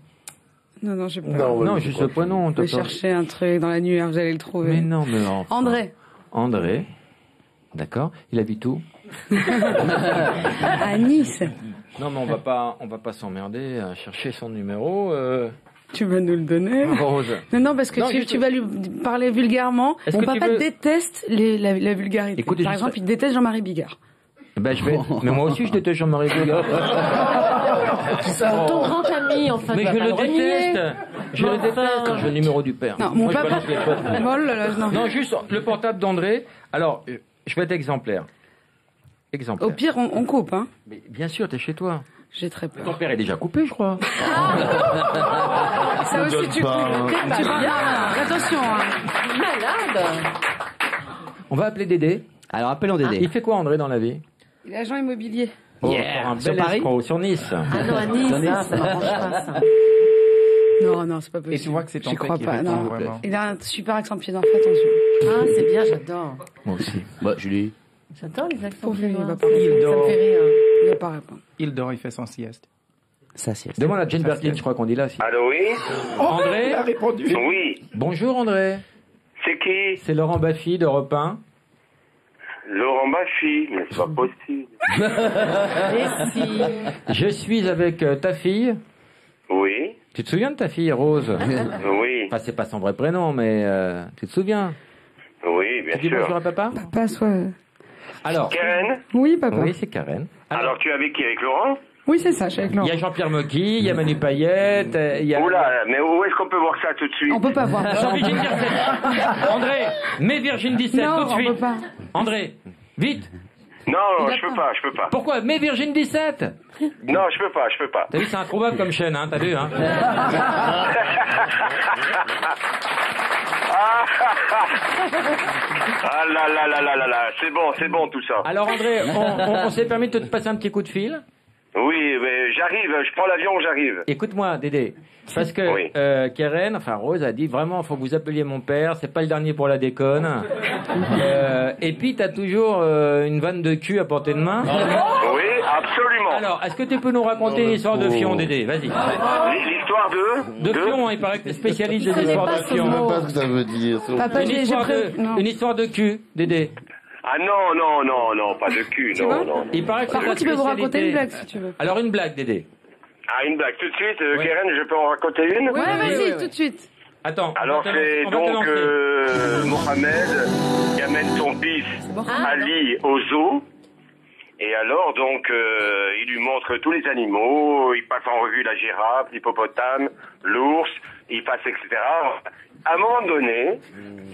Non, non, j'ai pas. Non, juste le prénom. Vous pouvez chercher un truc dans l'annuaire, vous allez le trouver. Mais non, mais enfin. André. André. D'accord. Il habite où? À Nice. Non, mais on va pas s'emmerder à chercher son numéro. Tu vas nous le donner. Rose. Non, parce que Non, tu vas lui parler vulgairement. Est-ce Mon que tu papa veux- déteste la vulgarité. Écoutez, Par juste- exemple, il déteste Jean-Marie Bigard. Ben, mais moi aussi, je déteste Jean-Marie Bigard. Ton grand ami, enfin, Mais tu vas je pas le renier. déteste. Je le déteste. Je veux le numéro du père. Non, mon Moi, je papa. balance les choses. Oh là là, non. Non, juste le portable d'André. Alors, je vais être exemplaire. Exemplaire. Au pire, on coupe, hein. Mais bien sûr, t'es chez toi. J'ai très peur. Ton père est déjà coupé, je crois. Ça aussi, tu pas, hein. coupes. Tu bien. Attention, hein. Malade. On va appeler Dédé. Alors, appelons Dédé. Il fait quoi, André, dans la vie? Il est agent immobilier. Sur un Sur bel Paris escroc, sur Nice. Ah non, à Nice, ça marche pas, ça. Non, non, c'est pas possible. Et tu vois que c'est ton J'y père crois qui pas, répond, non. vraiment. Il a un super accent pied d'enfant, attention. Ah, c'est bien, j'adore. Moi aussi. Bah, Julie. J'adore les accents. Pour lui, il va suédois. pas Ça me répondre. fait rire. Il va pas répondre. Il dort, il fait son sieste. Ça, c'est. Demande à Jane Birkin, je crois qu'on dit là. Si. Allô, oui? André. Il a répondu. Oui. Bonjour, André. C'est qui? C'est Laurent Baffy d'Europe 1. Laurent Baffy. Mais c'est pas possible. Et si. Je suis avec ta fille. Oui. Tu te souviens de ta fille Rose? Oui. Enfin, c'est pas son vrai prénom, mais tu te souviens? Oui, bien Tu dis sûr. bonjour à papa? Papa, soit. Alors. Karen? Oui, papa. Oui, c'est Karen. Alors, tu es avec qui? Avec Laurent? Oui, c'est ça, je suis avec Laurent. Il y a Jean-Pierre Mocky, il y a Manu Payette, il y a... Oula, mais où est-ce qu'on peut voir ça tout de suite? On peut pas voir. Jean-Virgin 17. André, mets Virgin 17 Non, tout de on suite. peut pas. André, vite. Non, je peux pas. Pourquoi? Mets Virgin 17. Non, je peux pas. T'as vu, c'est introuvable comme chaîne, hein, t'as vu, hein? Ah là là là là là là, c'est bon tout ça. Alors André, on s'est permis de te passer un petit coup de fil. Oui, mais j'arrive, je prends l'avion, j'arrive. Écoute-moi, Dédé, parce que Karen, enfin Rose a dit vraiment, faut que vous appeliez mon père, c'est pas le dernier pour la déconne. Et puis t'as toujours une vanne de cul à portée de main. Oui, absolument. Alors, est-ce que tu peux nous raconter l'histoire de Fion, Dédé? Vas-y. L'histoire de Fion, il paraît que t'es spécialiste des histoires de Fion. Je sais même pas ce que ça veut dire. Une histoire de cul, Dédé. Ah non, pas de cul, non. Il paraît que Par c'est contre, ta tu peux vous raconter spécialité. une blague si tu veux. Alors une blague, Dédé. Ah, une blague, tout de suite, Karen, je peux en raconter une? Ouais, vas-y, tout de suite. Attends. Alors c'est donc Mohamed qui amène son fils Ali au zoo. Et alors donc il lui montre tous les animaux, il passe en revue la girafe, l'hippopotame, l'ours, il passe etc. À un moment donné,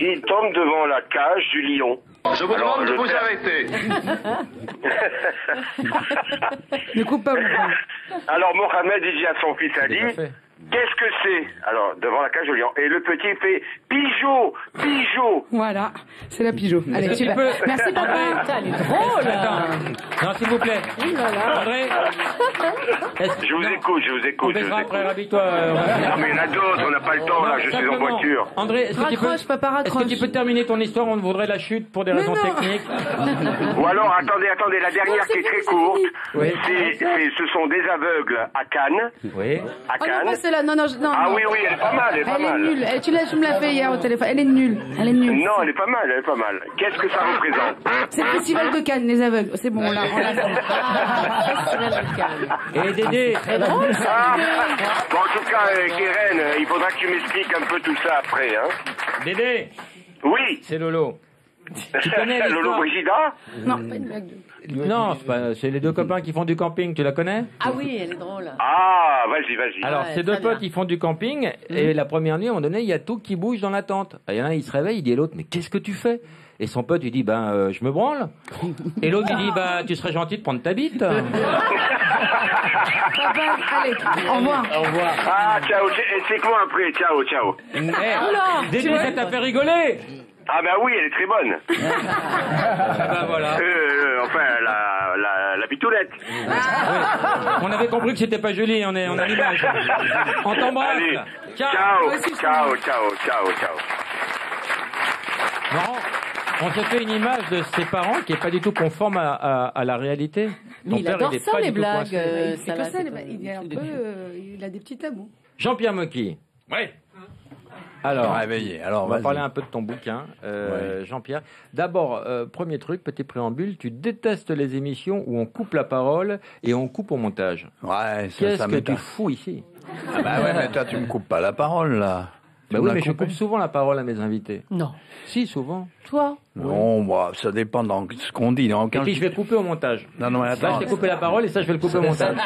il tombe devant la cage du lion. Je vous demande de vous arrêter. Ne coupe pas mon frère. Alors Mohamed il dit à son fils Ali, qu'est-ce que c'est? Alors devant la cage du lion. Et le petit fait Pigeot. Voilà, c'est la Pigeot. Allez, Est-ce que super. tu peux- Merci papa. Elle est drôle. Attends. Non, s'il vous plaît. André, Je vous écoute. on baissera après, rabis-toi. Non mais il y en a d'autres, on n'a pas le temps là, je suis en Simplement. voiture. André, est-ce que tu peux terminer ton histoire? On voudrait la chute pour des raisons techniques. Ou alors, attendez, la dernière qui est très courte, Oui. ce sont des aveugles à Cannes. Oui. À Oh non, Cannes. pas celle-là. Non. Ah non. oui, elle est pas mal, elle est pas Elle mal. est nulle. Tu me l'as fait hier au téléphone. Elle est nulle. Non, elle est pas mal. Qu'est-ce que ça représente? C'est le festival de Cannes, les aveugles. C'est bon, on l'a Et Dédé. Bon, en tout cas, Keren, il faudra que tu m'expliques un peu tout ça après, hein. Dédé. Oui. C'est Lolo. Tu connais l'histoire Lolo Brigida? Non, pas une blague. Non, c'est les deux copains qui font du camping, tu la connais? Ah oui, elle est drôle. Ah, vas-y. Alors, ces deux potes, ils font du camping, et la première nuit, à un moment donné, il y a tout qui bouge dans la tente. Il y en a un, il se réveille, il dit à l'autre, mais qu'est-ce que tu fais? Et son pote, il dit, je me branle. Et l'autre, il dit, tu serais gentil de prendre ta bite. Papa, allez, au revoir. Au revoir. Ah, ciao, c'est quoi après? Ciao. Dédé, ça t'a fait rigoler. Ah bah oui, elle est très bonne. Voilà. Enfin, la pitoulette. On avait compris que c'était pas joli, on a l'image. On t'embrasse. Allez, Ciao. ciao. Marrant, on se fait une image de ses parents qui est pas du tout conforme à la réalité. Mais Ton il père, adore est ça, pas les du tout blagues. coincé. C'est que ça, il est un peu, il a des petits tabous. Jean-Pierre Mocky. Oui. Alors, Réveillé. Alors, on va vas-y. parler un peu de ton bouquin, Jean-Pierre. D'abord, premier truc, petit préambule, tu détestes les émissions où on coupe la parole et on coupe au montage. Ouais, Qu'est-ce que m'étonne. tu fous ici? Ah bah ouais, mais toi, tu me coupes pas la parole, là. Tu Bah me oui, l'as mais je coupé. coupe souvent la parole à mes invités. Non. Si, souvent. Toi? Non, bah, ça dépend de ce qu'on dit. Non, Et puis je vais couper au montage. Non, mais Là, attends. je t'ai coupé la parole et ça, je vais le couper au montage.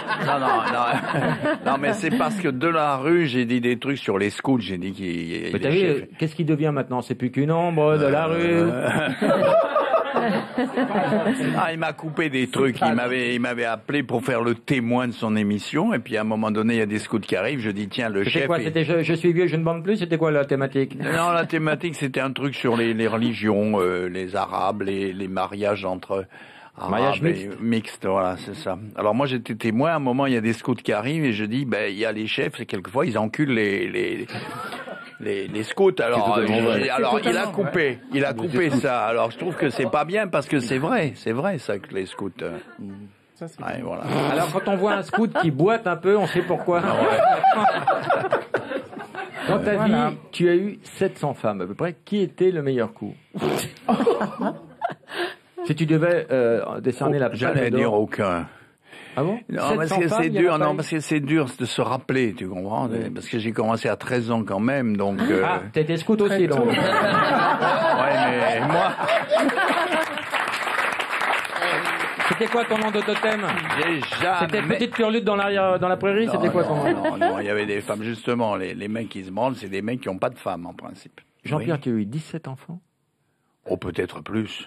Non, mais c'est parce que de la rue, j'ai dit des trucs sur les scouts. J'ai dit qu'il Mais t'as vu, qu'est-ce qui devient maintenant? C'est plus qu'une ombre de la rue. Ah, il m'a coupé des trucs. Il m'avait appelé pour faire le témoin de son émission. Et puis, à un moment donné, il y a des scouts qui arrivent. Je dis, tiens, le C'était chef. quoi? C'était je suis vieux, je ne bande plus? C'était quoi la thématique? Non, la thématique, c'était un truc sur les religions, les arabes, les mariages entre Mariage arabes et mixtes, voilà, c'est ça. Alors moi, j'étais témoin. À un moment, il y a des scouts qui arrivent et je dis, il y a les chefs, et quelquefois, ils enculent les scouts. Alors, il a coupé ça. Alors, je trouve que c'est pas bien parce que c'est vrai ça que les scouts. Ouais, voilà. Alors, quand on voit un scout qui boite un peu, on sait pourquoi. Dans ta vie, tu as eu 700 femmes à peu près. Qui était le meilleur coup? Si tu devais décerner la palme J'allais d'or. dire aucun. Ah bon? Non, parce que c'est dur, non, parce que c'est dur de se rappeler, tu comprends? Parce que j'ai commencé à 13 ans quand même, donc... Ah, t'étais scout aussi, donc. Ouais, mais moi... C'était quoi ton nom de totem? J'ai jamais... C'était petite turlute dans la prairie, c'était quoi ton nom? Non, il y avait des femmes, justement, les mecs qui se branlent, c'est des mecs qui n'ont pas de femmes, en principe. Jean-Pierre, tu as eu 17 enfants? Oh, peut-être plus.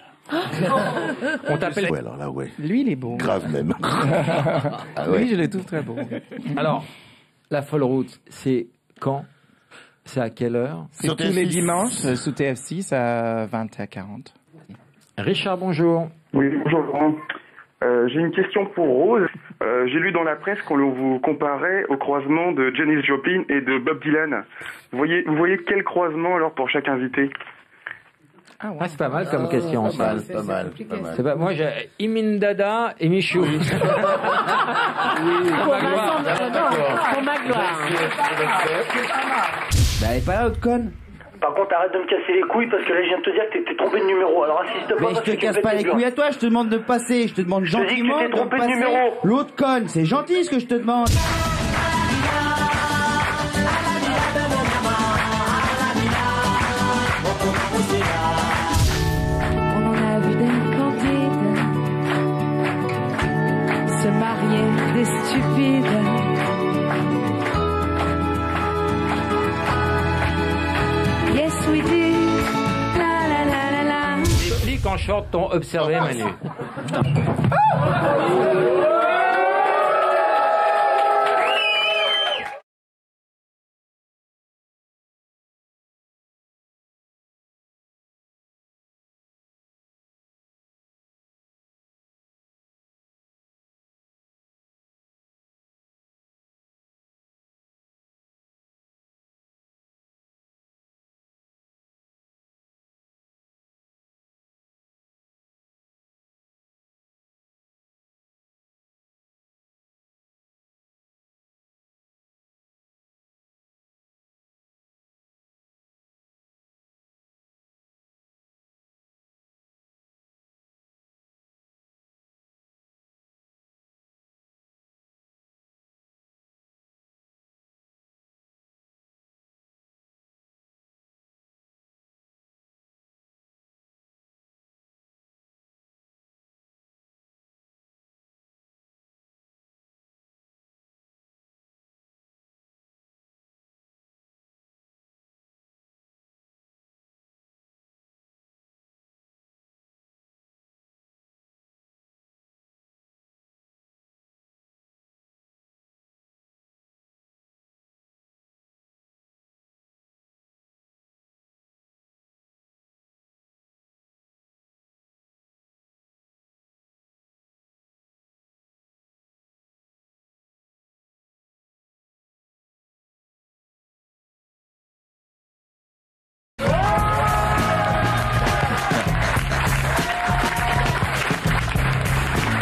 On t'appelle... Ouais, alors là, ouais. Lui, il est beau. Grave même. Ah ouais. Lui, je le trouve très beau. Alors, la folle route, c'est quand? C'est à quelle heure? C'est tous les dimanches sous TF6 à 20h40. Richard, bonjour. Oui, bonjour Laurent. J'ai une question pour Rose. J'ai lu dans la presse qu'on vous comparait au croisement de Janis Joplin et de Bob Dylan. Vous voyez quel croisement alors pour chaque invité? Ah ouais, c'est pas mal comme question. Pas mal. C'est pas, moi, j'ai Imin Dada et Michou. Pour ma gloire. Bah, elle est pas là, l'autre conne. Par contre, arrête de me casser les couilles parce que là, je viens de te dire que t'es trompé de numéro. Alors insiste pas. Mais je te casse pas les couilles à toi, je te demande de passer. Je te demande gentiment t'es trompé de de passer. numéro. L'autre conne, c'est gentil ce que je te demande. On en a vu des candides se marier, des stupides. Yes, we did. La la la la la. Les flics en short t'ont observé, Manu.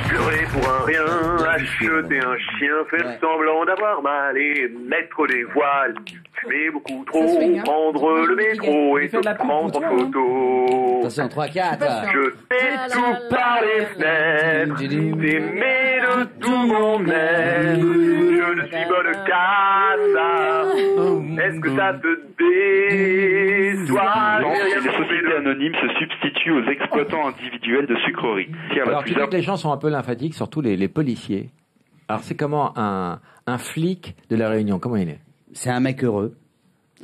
Pleurer pour un rien, acheter un chien, faire semblant d'avoir mal et mettre des voiles, fumer beaucoup trop, prendre le métro et se prendre en photo. Attention, 3-4. Jeter tout par les fenêtres, t'aimer de tout mon être, je ne suis bonne qu'à ça. Est-ce que ça te déçoit? Les sociétés anonymes se substituent aux exploitants individuels de sucreries. Alors, tu sais que les gens sont un peu lymphatiques, surtout les policiers. Alors, c'est comment un flic de la Réunion? Comment il est? C'est un mec heureux.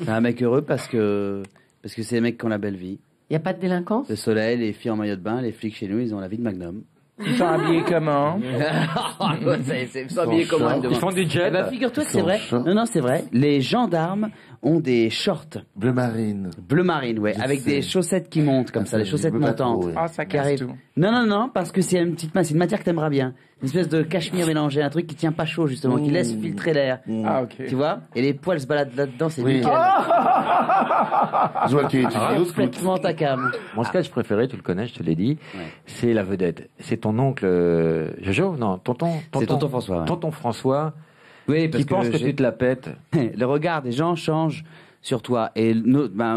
C'est un mec heureux parce que c'est des mecs qui ont la belle vie. Il n'y a pas de délinquance? Le soleil, les filles en maillot de bain, les flics chez nous, ils ont la vie de Magnum. Ils sont habillés comment? Ils sont habillés comment? Ils font du jet. Eh ben, figure-toi que c'est vrai. Non, c'est vrai. Les gendarmes ont des shorts. Bleu marine. Bleu marine, ouais. Avec des chaussettes qui montent, comme ça, les chaussettes montantes. Ah, ça Qui casse arrivent. tout. Non, parce que c'est une petite masse, c'est une matière que t'aimeras bien. Une espèce de cachemire mélangé, un truc qui tient pas chaud, justement, qui laisse filtrer l'air. Ah, ok. Tu vois? Et les poils se baladent là-dedans, c'est Oui. nickel. Je vois que tu es au scout. Complètement ta cam. Mon sketch préféré, tu le connais, je te l'ai dit, c'est la vedette. C'est ton oncle Jojo? Non, C'est tonton François. Ouais. Tonton François, Oui, parce qui pense que tu te la pètes. Le regard des gens change sur toi et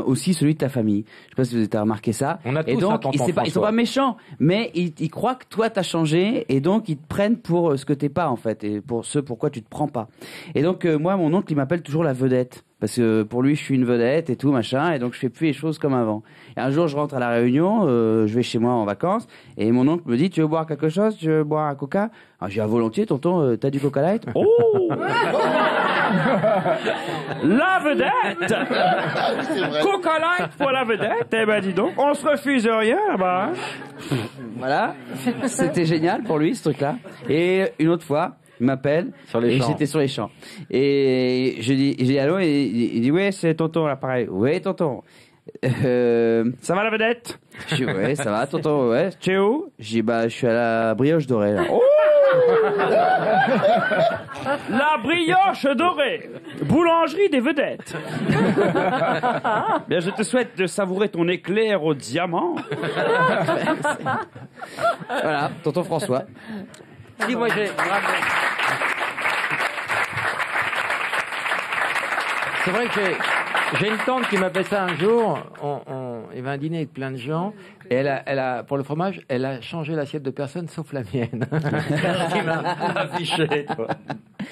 aussi celui de ta famille. Je sais pas si vous avez remarqué ça. On a et tous donc un tonton ils sont pas méchants, mais ils croient que toi t'as changé et donc ils te prennent pour ce que t'es pas en fait et pour ce pourquoi tu te prends pas. Et donc moi mon oncle il m'appelle toujours la vedette. Parce que pour lui, je suis une vedette et tout, machin, et donc je fais plus les choses comme avant. Et un jour, je rentre à La Réunion, je vais chez moi en vacances, et mon oncle me dit, tu veux boire quelque chose? Tu veux boire un coca? Alors j'ai dit, volontiers, tonton, t'as du coca light? Oh! La vedette! Coca light pour la vedette? Eh ben, dis donc, on se refuse rien, là-bas. Voilà. C'était génial pour lui, ce truc-là. Et une autre fois, il m'appelle et j'étais sur les champs et j'ai dit allô et il dit ouais c'est tonton là pareil. Ouais tonton, ça va la vedette? Je dis ouais ça va tonton, ouais tu es où? Je dis bah je suis à la brioche dorée là. Oh la brioche dorée, boulangerie des vedettes. Bien je te souhaite de savourer ton éclair au diamant. Voilà tonton François. Si, moi c'est vrai que j'ai une tante qui m'a fait ça un jour. Il y avait un dîner avec plein de gens. Et elle a, pour le fromage, elle a changé l'assiette de personne sauf la mienne. Qui m'a affiché, toi.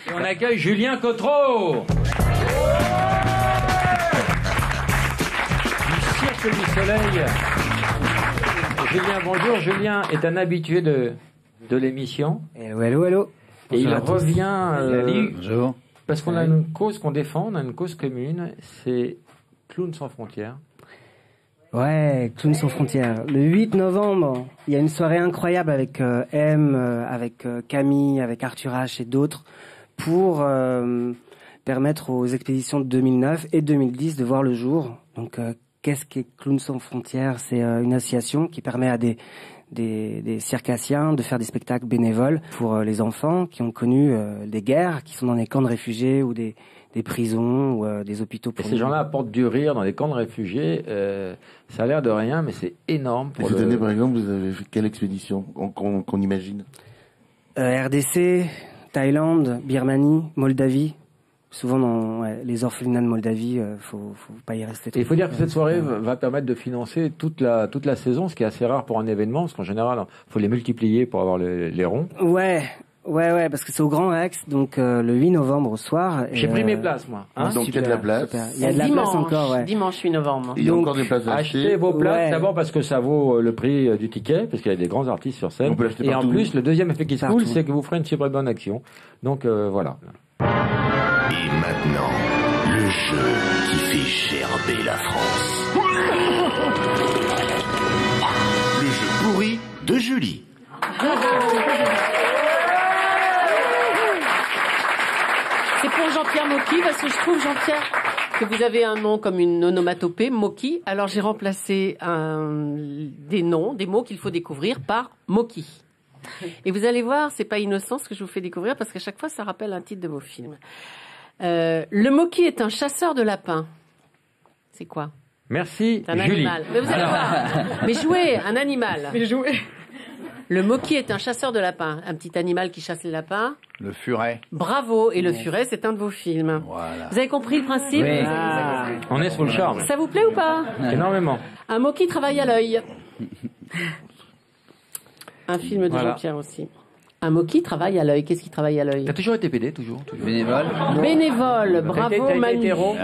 Et on accueille Julien Cotreau. Du Cirque du Soleil. Julien, bonjour. Julien est un habitué de l'émission. Hello. Et il revient. Bonjour. Parce qu'on a une cause qu'on défend, on a une cause commune, c'est Clowns sans frontières. Ouais, Clowns sans frontières. Le 8 novembre, il y a une soirée incroyable avec M, avec Camille, avec Arthur H et d'autres pour permettre aux expéditions de 2009 et 2010 de voir le jour. Donc, qu'est-ce qu'est Clowns sans frontières? C'est une association qui permet à des circassiens de faire des spectacles bénévoles pour les enfants qui ont connu des guerres, qui sont dans des camps de réfugiés ou des prisons ou des hôpitaux. Et ces gens-là apportent du rire dans des camps de réfugiés. Ça a l'air de rien, mais c'est énorme. Pour cette année, par exemple, vous avez fait quelle expédition qu'on imagine? RDC, Thaïlande, Birmanie, Moldavie. Souvent dans les orphelinats de Moldavie, faut pas y rester. Il faut dire que cette soirée va permettre de financer toute la saison, ce qui est assez rare pour un événement, parce qu'en général, faut les multiplier pour avoir les ronds. Ouais, parce que c'est au Grand Rex, donc le 8 novembre au soir. J'ai pris mes places, moi. Donc il y a de la place. Super. Il y a de la place encore, ouais. Dimanche 8 novembre. Il y a encore des places à achetez vos places, d'abord parce que ça vaut le prix du ticket, parce qu'il y a des grands artistes sur scène. Et en plus, le deuxième effet qui se coule, c'est que vous ferez une super bonne action. Donc voilà. Et maintenant, le jeu qui fait gerber la France. Le jeu pourri de Julie. C'est pour Jean-Pierre Mocky, parce que je trouve, Jean-Pierre, que vous avez un nom comme une onomatopée, Mocky. Alors j'ai remplacé des mots qu'il faut découvrir par Mocky. Et vous allez voir, c'est pas innocent ce que je vous fais découvrir, parce qu'à chaque fois, ça rappelle un titre de vos films. Le Mocky est un chasseur de lapins. C'est quoi? Merci, un Julie. Animal. Mais vous allez voir. Mais jouez, un animal. Mais jouez. Le Mocky est un chasseur de lapins. Un petit animal qui chasse les lapins. Le furet. Bravo. Et le furet, c'est un de vos films. Voilà. Vous avez compris le principe? Oui. On est sur le charme. Ça vous plaît ou pas? Énormément. Un Mocky travaille à l'œil. Un film de Voilà. Jean-Pierre aussi. Un Mocky travaille à l'œil. Qu'est-ce qui travaille à l'œil? T'as toujours été PD, toujours. Bénévole. Bénévole. Bravo, T'as été Manu. hétéro.